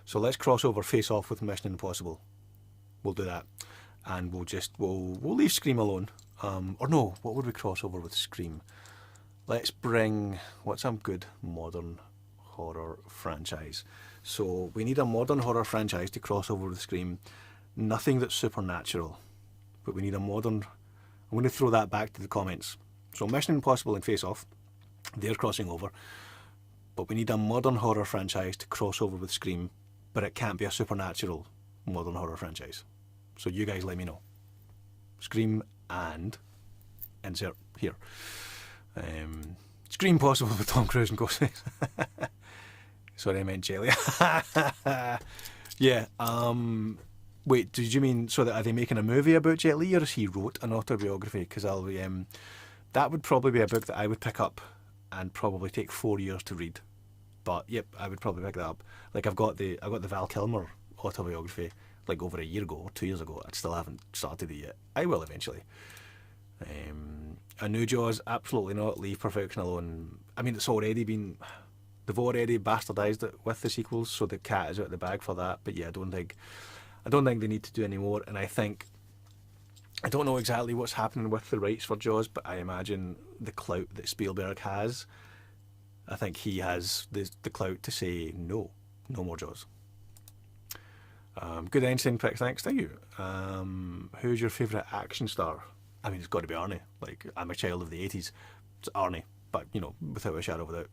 So let's cross over Face Off with Mission Impossible. We'll do that, and we'll leave Scream alone. Or no, what would we cross over with Scream? Let's bring, what's a good modern horror franchise? So we need a modern horror franchise to cross over with Scream. Nothing that's supernatural, but we need a modern. I'm going to throw that back to the comments. So Mission Impossible and Face Off, they're crossing over. But we need a modern horror franchise to cross over with Scream, but it can't be a supernatural modern horror franchise. So you guys let me know. Scream and insert here. Scream Possible with Tom Cruise and Ghost. Sorry, I meant jelly. Yeah. Wait, did you mean, so that are they making a movie about Jet Li, or is he wrote an autobiography? Because that would probably be a book that I would pick up and probably take 4 years to read. But yep, I would probably pick that up. Like I've got the Val Kilmer autobiography like over a year ago or 2 years ago. I still haven't started it yet. I will eventually. A new Jaws, absolutely not. Leave perfection alone. I mean, they've already bastardised it with the sequels, so the cat is out of the bag for that. But yeah, I don't think I don't think they need to do any more, and I don't know exactly what's happening with the rights for Jaws, but I imagine the clout that Spielberg has, I think he has the clout to say no more Jaws. Good Einstein pick, thanks, thank you. Who's your favourite action star? I mean, it's got to be Arnie. Like, I'm a child of the 80s. It's Arnie, but, without a shadow of a doubt.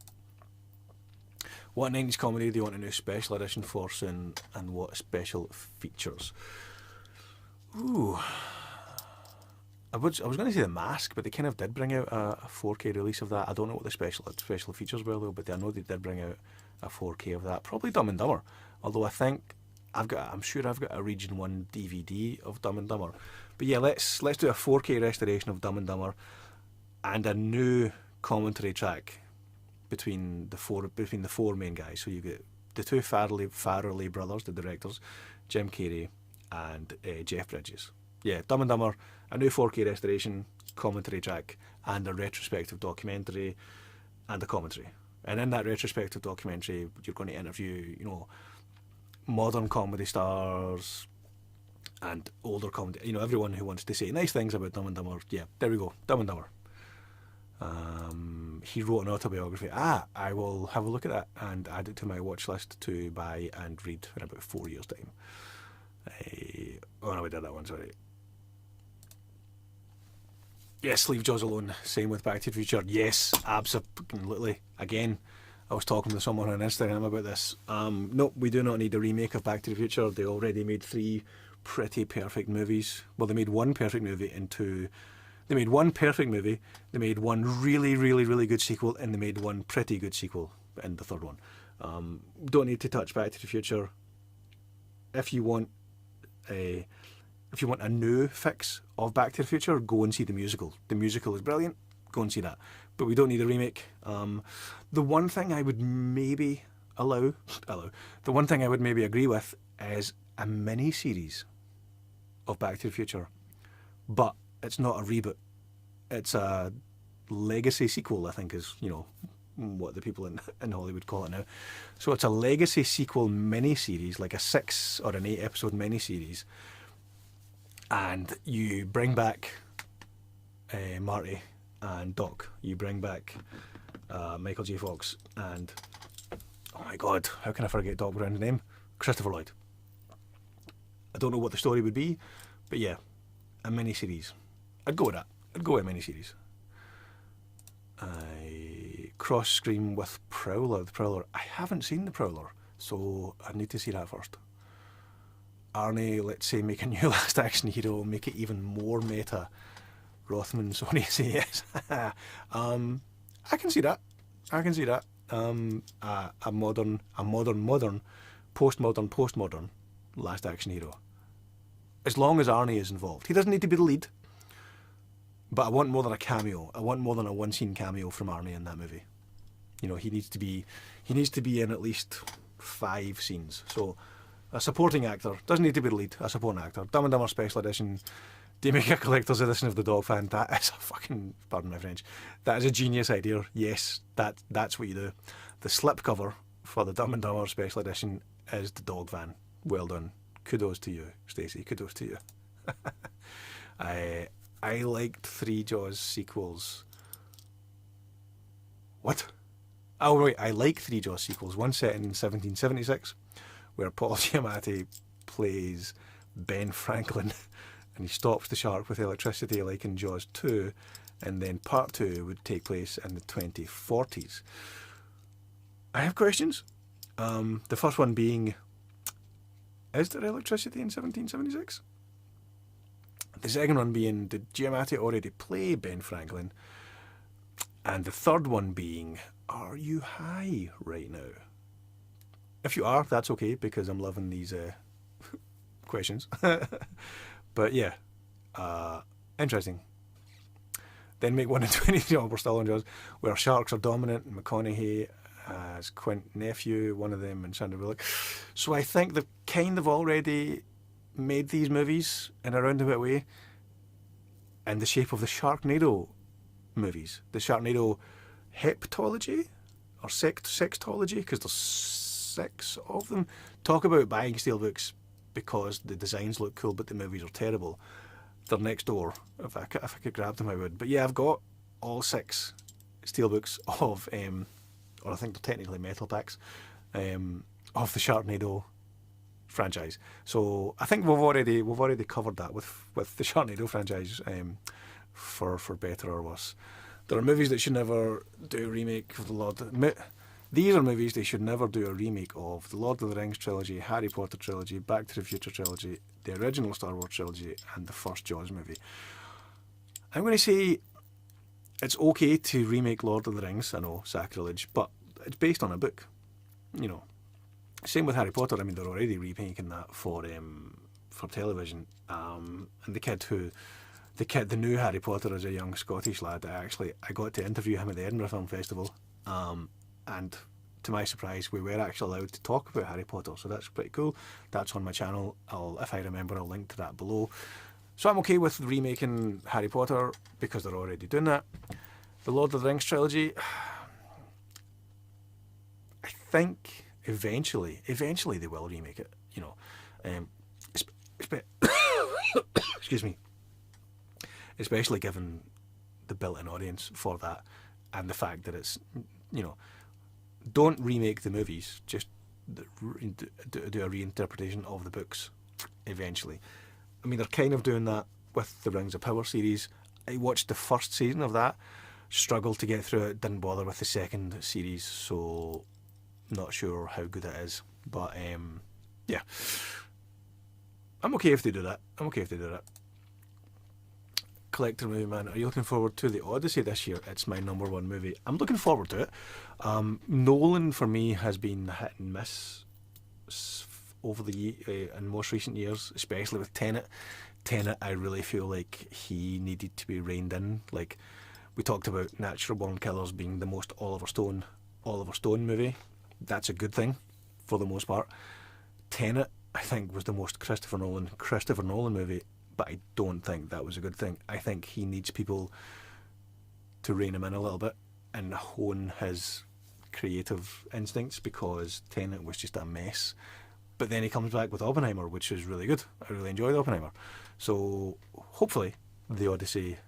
What 90s comedy do you want a new special edition for soon, and what special features? Ooh. I was going to say The Mask, but they kind of did bring out a 4K release of that. I don't know what the special features were, though, but I know they did bring out a 4K of that. Probably Dumb and Dumber, although I think I'm sure I've got a Region 1 DVD of Dumb and Dumber. But yeah, let's do a 4K restoration of Dumb and Dumber and a new commentary track between the four main guys. So you get the two Farrelly brothers, the directors, Jim Carrey and Jeff Bridges. Yeah, Dumb and Dumber, a new 4K restoration, commentary track, and a retrospective documentary and a commentary. And in that retrospective documentary, you're going to interview, modern comedy stars and older comedy, everyone who wants to say nice things about Dumb and Dumber. Yeah, there we go, Dumb and Dumber. He wrote an autobiography. I will have a look at that and add it to my watch list to buy and read in about 4 years' time. Oh no, we did that one, sorry. Yes, leave Jaws alone. Same with Back to the Future. Yes, absolutely. Again, I was talking to someone on Instagram about this. Nope, we do not need a remake of Back to the Future. They already made 3 pretty perfect movies. Well, they made one perfect movie into... They made one perfect movie, they made one really, really, really good sequel, and they made one pretty good sequel in the third one. Don't need to touch Back to the Future. If you want a new fix of Back to the Future, go and see the musical. The musical is brilliant. Go and see that. But we don't need a remake. The one thing I would maybe the one thing I would maybe agree with is a mini-series of Back to the Future. But it's not a reboot. It's a legacy sequel, I think is, what the people in Hollywood call it now. So it's a legacy sequel mini-series, like a 6 or an 8 episode mini-series. And you bring back Marty and Doc. You bring back Michael J. Fox and, oh my God, how can I forget Doc Brown's name? Christopher Lloyd. I don't know what the story would be, but yeah, a mini-series. I'd go with that. I'd go with a mini-series. I cross-screen with Prowler. The Prowler. I haven't seen The Prowler, so I need to see that first. Arnie, let's say, make a new Last Action Hero, make it even more meta. Rothman, Sony, say yes. I can see that. I can see that. A modern, postmodern Last Action Hero. As long as Arnie is involved. He doesn't need to be the lead. But I want more than a cameo. I want more than a one-scene cameo from Arnie in that movie. He needs to be in at least 5 scenes. So, a supporting actor. Doesn't need to be the lead. A supporting actor. Dumb and Dumber Special Edition. Do you make a collector's edition of the Dog Fan? That is a fucking, pardon my French, that is a genius idea. Yes, that's what you do. The slipcover for the Dumb and Dumber Special Edition is the Dog Van. Well done. Kudos to you, Stacey. Kudos to you. I liked 3 Jaws sequels. What? Oh, right. I like 3 Jaws sequels. One set in 1776, where Paul Giamatti plays Ben Franklin, and he stops the shark with electricity like in Jaws 2, and then part 2 would take place in the 2040s. I have questions. The first one being, is there electricity in 1776? The second one being, did Giamatti already play Ben Franklin? And the third one being, are you high right now? If you are, that's okay, because I'm loving these questions. But yeah, interesting. Then make 1 in 20, we're still on Jaws, where sharks are dominant, and McConaughey as Quint nephew, one of them, and Sandra Bullock. So I think they've kind of already made these movies in a roundabout way in the shape of the Sharknado movies. The Sharknado heptology or sextology, because there's 6 of them. Talk about buying steelbooks. because the designs look cool but the movies are terrible. They're next door. If I could grab them, I would. But yeah, I've got all 6 steelbooks of, or I think they're technically metal packs, of the Sharknado franchise. So I think we've already covered that with the Sharknado franchise, for better or worse. There are movies that should never do a remake of the Lord. These are movies they should never do a remake of: the Lord of the Rings trilogy, Harry Potter trilogy, Back to the Future trilogy, the original Star Wars trilogy, and the first Jaws movie. I'm going to say it's okay to remake Lord of the Rings. I know, sacrilege, but it's based on a book. You know, same with Harry Potter. I mean, they're already remaking that for television. And the new Harry Potter is a young Scottish lad. I got to interview him at the Edinburgh Film Festival, and to my surprise, we were actually allowed to talk about Harry Potter, so that's pretty cool. That's on my channel. If I remember, I'll link to that below. So I'm okay with remaking Harry Potter because they're already doing that. The Lord of the Rings trilogy, I think eventually they will remake it. You know, excuse me. Especially given the built-in audience for that, and the fact that it's, you know, don't remake the movies, just do a reinterpretation of the books eventually. I mean, they're kind of doing that with the Rings of Power series. I watched the first season of that, struggled to get through it, didn't bother with the second series, so not sure how good it is. But yeah, I'm okay if they do that. Collector movie, man. Are you looking forward to the Odyssey this year? It's my number 1 movie. I'm looking forward to it. Nolan for me has been hit and miss over in most recent years, especially with Tenet. I really feel like he needed to be reined in. Like, we talked about Natural Born Killers being the most Oliver Stone movie. That's a good thing for the most part. Tenet, I think, was the most Christopher Nolan movie. But I don't think that was a good thing. I think he needs people to rein him in a little bit and hone his creative instincts, because Tenet was just a mess. But then he comes back with Oppenheimer, which is really good. I really enjoyed Oppenheimer. So hopefully the Odyssey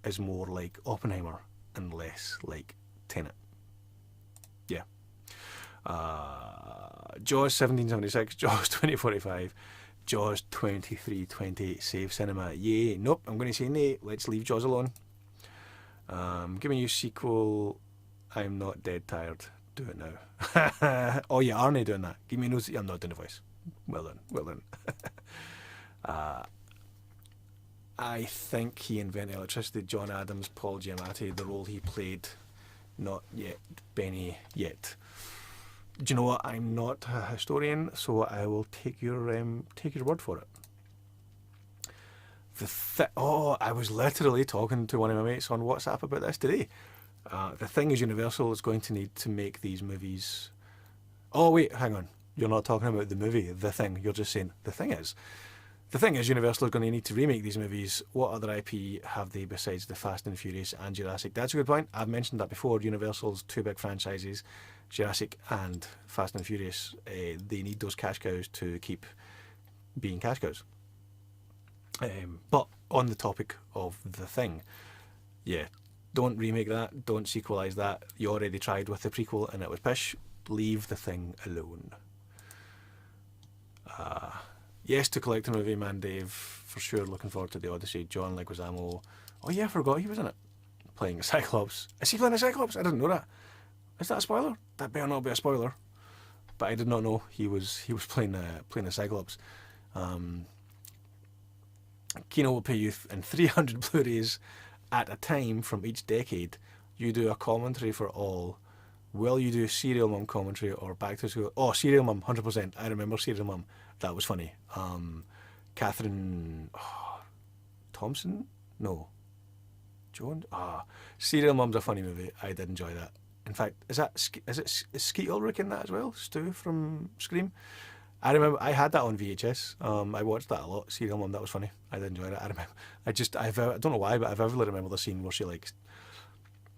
is more like Oppenheimer and less like Tenet. Yeah. Jaws 1776, Jaws 2045, Jaws 2320, save cinema. Yay. Nope, I'm going to say nay. Let's leave Jaws alone. Giving you sequel. I'm not dead tired. Do it now. Oh, you aren't doing that. Give me no. I'm not doing the voice. Well done. I think he invented electricity. John Adams, Paul Giamatti, the role he played. Not yet. Benny yet. Do you know what? I'm not a historian, so I will take your word for it. I was literally talking to one of my mates on WhatsApp about this today. The Thing is, Universal is going to need to make these movies. Oh wait, hang on. You're not talking about the movie, The Thing. You're just saying The Thing is. The Thing is, Universal is going to need to remake these movies. What other IP have they besides the Fast and Furious and Jurassic? That's a good point. I've mentioned that before. Universal's 2 big franchises, Jurassic and Fast and Furious. They need those cash cows to keep being cash cows. But on the topic of The Thing, yeah, don't remake that. Don't sequelize that. You already tried with the prequel and it was pish. Leave The Thing alone. Yes to Collector Movie, man, Dave. For sure, looking forward to the Odyssey. John Leguizamo. Oh yeah, I forgot he was in it. Playing a Cyclops. Is he playing a Cyclops? I didn't know that. Is that a spoiler? That better not be a spoiler. But I did not know he was playing a Cyclops. Kino will pay you in 300 Blu-rays at a time from each decade. You do a commentary for all. Will you do Serial Mum commentary or Back to School? Oh, Serial Mum, 100%. I remember Serial Mum. That was funny. Catherine Thompson? No. Jones? Serial Mum's a funny movie. I did enjoy that. In fact, is Skeet Ulrich in that as well? Stu from Scream? I remember I had that on VHS. I watched that a lot. Serial Mum, that was funny. I did enjoy it. I remember. I don't know why, but I vividly remember the scene where she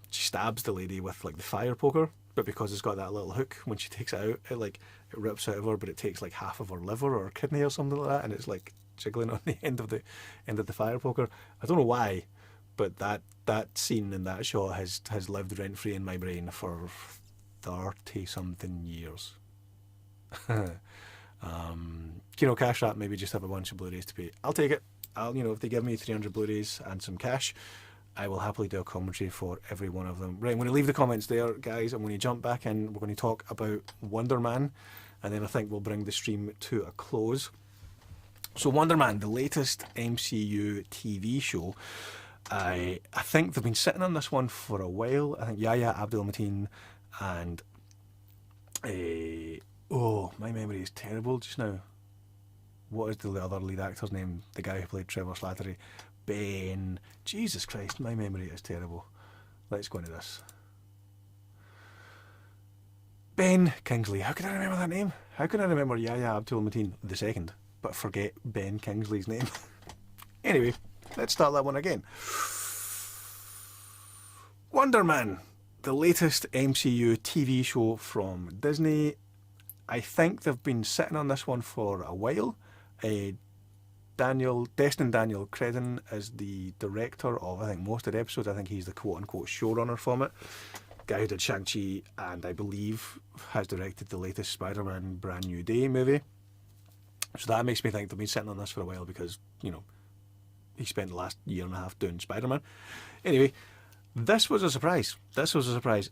stabs the lady with like the fire poker, but because it's got that little hook, when she takes it out, it rips out of her, but it takes like half of her liver or kidney or something like that, and it's like jiggling on the end of the fire poker. I don't know why, but that scene and that shot has lived rent free in my brain for 30 something years. Cash that, maybe just have a bunch of Blu-rays to pay. I'll take it. If they give me 300 Blu-rays and some cash, I will happily do a commentary for every one of them. Right, I'm going to leave the comments there, guys. I'm going to jump back in. We're going to talk about Wonder Man, and then I think we'll bring the stream to a close. So Wonder Man, the latest MCU TV show. I think they've been sitting on this one for a while. I think Yahya Abdul-Mateen and my memory is terrible just now. What is the other lead actor's name? The guy who played Trevor Slattery. Ben. Jesus Christ, my memory is terrible. Let's go into this. Ben Kingsley. How can I remember that name? How can I remember Yahya Abdul-Mateen II, but forget Ben Kingsley's name? Anyway, let's start that one again. Wonder Man, the latest MCU TV show from Disney. I think they've been sitting on this one for a while. Destin Daniel Credin is the director of, I think, most of the episodes. I think he's the quote-unquote showrunner from it. Guy who did Shang-Chi and I believe has directed the latest Spider-Man Brand New Day movie. So that makes me think they've been sitting on this for a while because, he spent the last year and a half doing Spider-Man. Anyway, this was a surprise.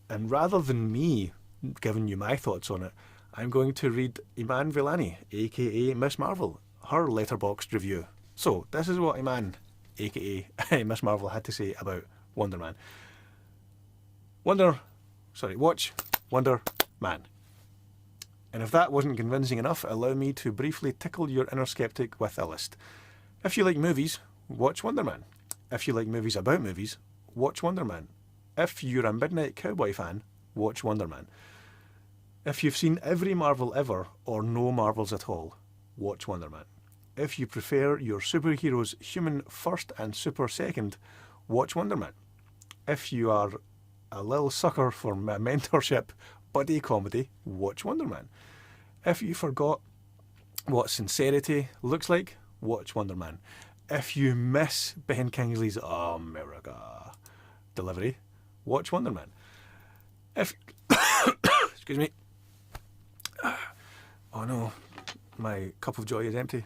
And rather than me giving you my thoughts on it, I'm going to read Iman Vellani, aka Miss Marvel, her letterboxd review. So, this is what Iman, aka Miss Marvel, had to say about Wonder Man. Watch Wonder Man. And if that wasn't convincing enough, allow me to briefly tickle your inner skeptic with a list. If you like movies, watch Wonder Man. If you like movies about movies, watch Wonder Man. If you're a Midnight Cowboy fan, watch Wonder Man. If you've seen every Marvel ever, or no Marvels at all, watch Wonder Man. If you prefer your superheroes human first and super second, watch Wonder Man. If you are a little sucker for mentorship buddy comedy, watch Wonder Man. If you forgot what sincerity looks like, watch Wonder Man. If you miss Ben Kingsley's America delivery, watch Wonder Man. Excuse me. Oh no, my cup of joy is empty.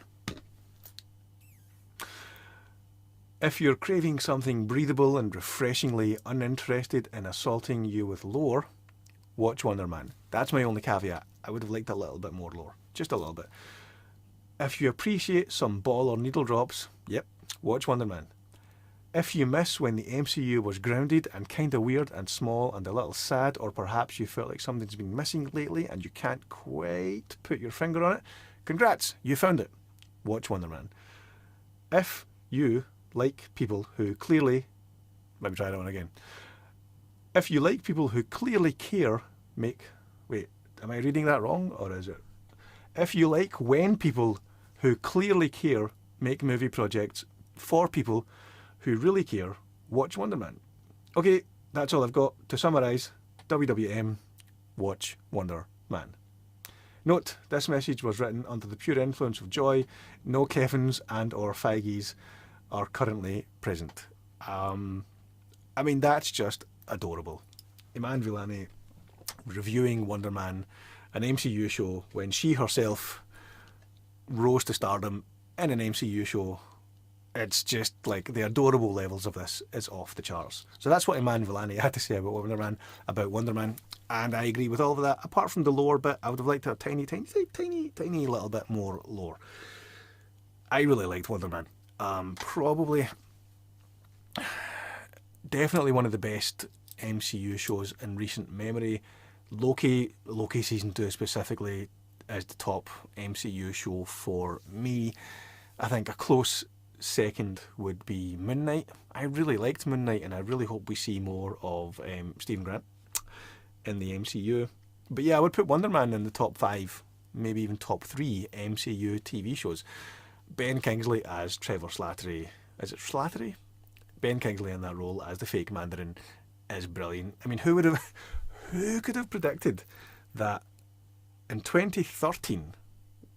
If you're craving something breathable and refreshingly uninterested in assaulting you with lore, watch Wonder Man. That's my only caveat. I would have liked a little bit more lore. Just a little bit. If you appreciate some ball or needle drops, watch Wonder Man. If you miss when the MCU was grounded and kinda weird and small and a little sad, or perhaps you felt like something's been missing lately and you can't quite put your finger on it, congrats, you found it. Watch Wonder Man. If you like people who clearly... Let me try that one again. If you like people who clearly care, Wait, am I reading that wrong, or is it... If you like when people who clearly care make movie projects for people who really care, watch Wonder Man. Okay, that's all I've got. To summarise, WWM, watch Wonder Man. Note, this message was written under the pure influence of joy. No Kevins and or Feige's are currently present. That's just adorable. Iman Vellani reviewing Wonder Man, an MCU show, when she herself rose to stardom in an MCU show. It's just like the adorable levels of this is off the charts. So that's what Iman Vellani had to say about Wonder Man, and I agree with all of that. Apart from the lore bit, I would have liked a tiny little bit more lore. I really liked Wonder Man. Definitely one of the best MCU shows in recent memory. Loki season 2 specifically is the top MCU show for me. I think a close second would be Moon Knight. I really liked Moon Knight, and I really hope we see more of Stephen Grant in the MCU. But yeah, I would put Wonder Man in the top 5, maybe even top 3 MCU TV shows. Ben Kingsley as Trevor Slattery. Is it Slattery? Ben Kingsley in that role as the fake Mandarin is brilliant. I mean, who could have predicted that in 2013,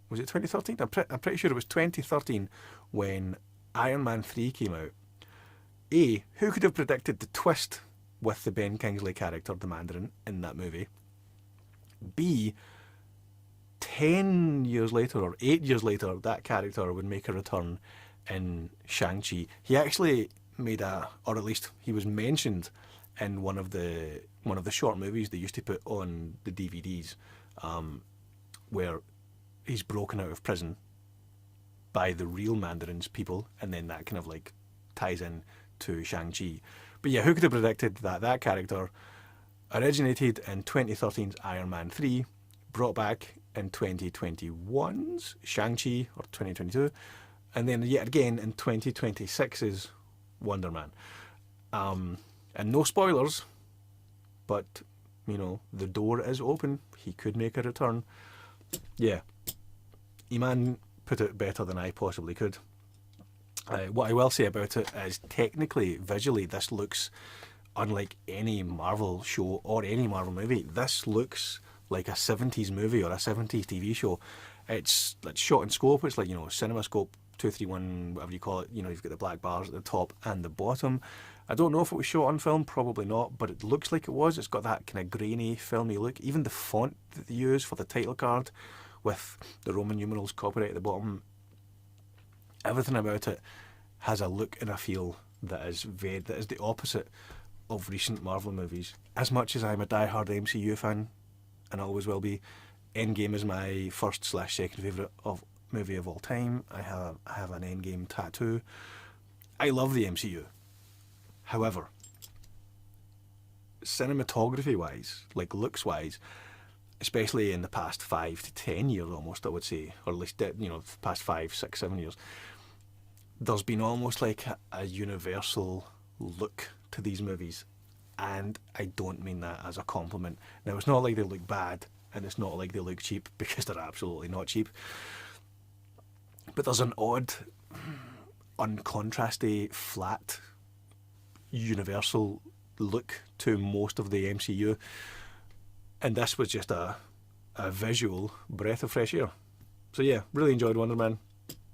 was it 2013? I'm pretty sure it was 2013 when Iron Man 3 came out. A, who could have predicted the twist with the Ben Kingsley character, the Mandarin, in that movie? B, 10 years later or 8 years later, that character would make a return in Shang-Chi. He actually made or at least he was mentioned in one of the short movies they used to put on the DVDs, where he's broken out of prison by the real Mandarin's people, and then that kind of like ties in to Shang-Chi. But yeah, who could have predicted that that character originated in 2013's Iron Man 3, brought back in 2021's Shang-Chi, or 2022, and then yet again in 2026's Wonder Man. And no spoilers, but, you know, the door is open. He could make a return. Yeah. Iman put it better than I possibly could. What I will say about it is, technically, visually, this looks unlike any Marvel show or any Marvel movie. This looks like a 70s movie or a 70s TV show. It's shot in scope. It's like, you know, cinema scope 231, whatever you call it. You know, you've got the black bars at the top and the bottom. I don't know if it was shot on film, probably not, but it looks like it was. It's got that kind of grainy, filmy look. Even the font that they use for the title card with the Roman numerals copyright at the bottom, everything about it has a look and a feel that is the opposite of recent Marvel movies. As much as I'm a die-hard MCU fan, and always will be, Endgame is my first/second favourite movie of all time. I have an Endgame tattoo. I love the MCU. However, cinematography-wise, like looks-wise, especially in the past 5 to 10 years almost, I would say, or at least, you know, the past 5, 6, 7 years, there's been almost like a universal look to these movies. And I don't mean that as a compliment. Now, it's not like they look bad, and it's not like they look cheap, because they're absolutely not cheap. But there's an odd, uncontrasty, flat, universal look to most of the MCU. And this was just a visual breath of fresh air. So yeah, really enjoyed Wonder Man.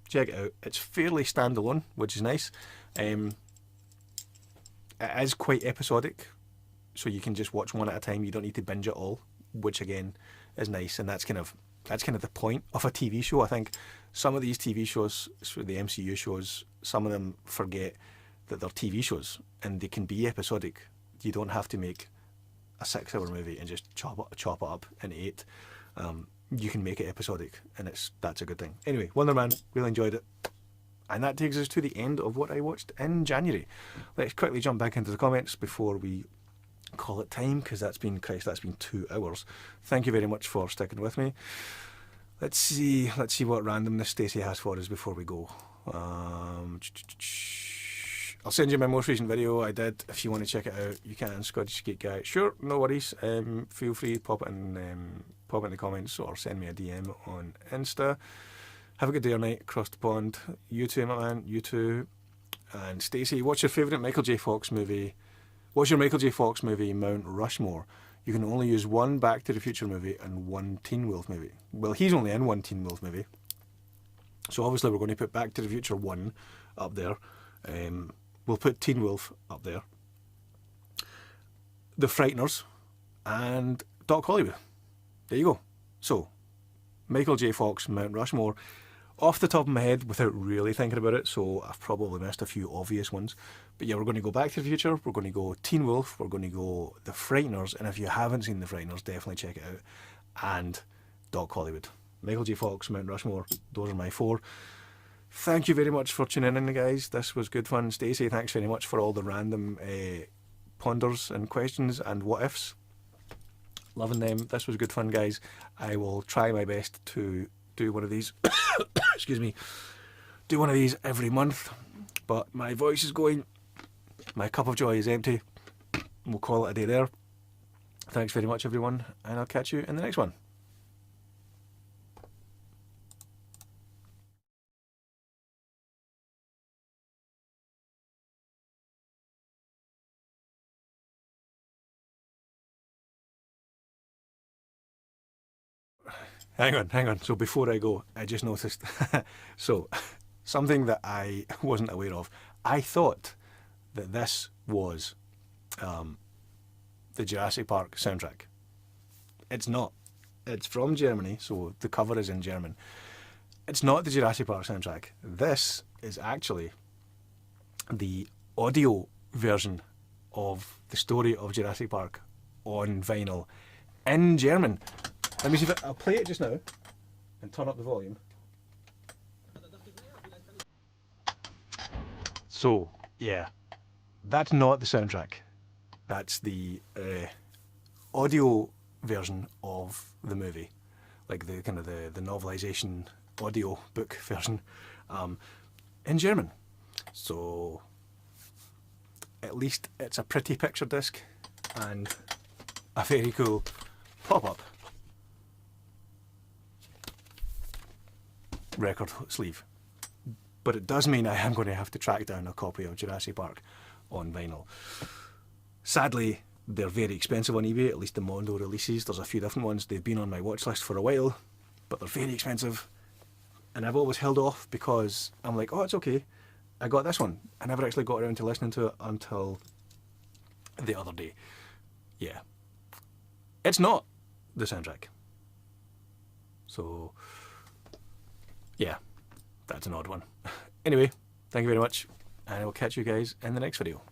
Check it out. It's fairly standalone, which is nice. It is quite episodic, so you can just watch one at a time. You don't need to binge it all, which again is nice. And that's kind of the point of a TV show. I think some of these TV shows, the MCU shows, some of them forget that they're TV shows and they can be episodic. You don't have to make a 6-hour movie and just chop it up in 8. You can make it episodic, and that's a good thing. Anyway, Wonder Man, really enjoyed it. And that takes us to the end of what I watched in January. Let's quickly jump back into the comments before we call it time, because that's been 2 hours. Thank you very much for sticking with me. Let's see what randomness Stacey has for us before we go. I'll send you my most recent video I did if you want to check it out. You can, Scottish Geek Guy. Sure, no worries. Feel free to pop it in the comments or send me a DM on Insta. Have a good day or night across the pond. You too, my man. You too. And Stacey, what's your favourite Michael J. Fox movie? What's your Michael J. Fox movie Mount Rushmore? You can only use one Back to the Future movie and one Teen Wolf movie. Well, he's only in one Teen Wolf movie. So obviously we're going to put Back to the Future 1 up there. We'll put Teen Wolf up there. The Frighteners and Doc Hollywood. There you go. So, Michael J. Fox, Mount Rushmore. Off the top of my head, without really thinking about it, so I've probably missed a few obvious ones. But yeah, we're going to go Back to the Future, we're going to go Teen Wolf, we're going to go The Frighteners, and if you haven't seen The Frighteners, definitely check it out. And Doc Hollywood. Michael J. Fox, Mount Rushmore, those are my 4. Thank you very much for tuning in, guys. This was good fun. Stacey, thanks very much for all the random ponders and questions and what-ifs. Loving them. This was good fun, guys. I will try my best to do one of these. Excuse me. Do one of these every month. But my voice is going. My cup of joy is empty. We'll call it a day there. Thanks very much, everyone. And I'll catch you in the next one. hang on. So before I go, I just noticed. So, something that I wasn't aware of. I thought that this was the Jurassic Park soundtrack. It's not. It's from Germany, so the cover is in German. It's not the Jurassic Park soundtrack. This is actually the audio version of the story of Jurassic Park on vinyl in German. Let me see if I'll play it just now and turn up the volume. So, yeah, that's not the soundtrack. That's the audio version of the movie, like the kind of the novelization audio book version, in German. So at least it's a pretty picture disc and a very cool pop-up record sleeve. But it does mean I am going to have to track down a copy of Jurassic Park on vinyl. Sadly, they're very expensive on eBay, at least the Mondo releases. There's a few different ones. They've been on my watch list for a while, but they're very expensive. And I've always held off because I'm like, oh, it's okay. I got this one. I never actually got around to listening to it until the other day. Yeah. It's not the soundtrack. So, yeah, that's an odd one. Anyway, thank you very much, and I will catch you guys in the next video.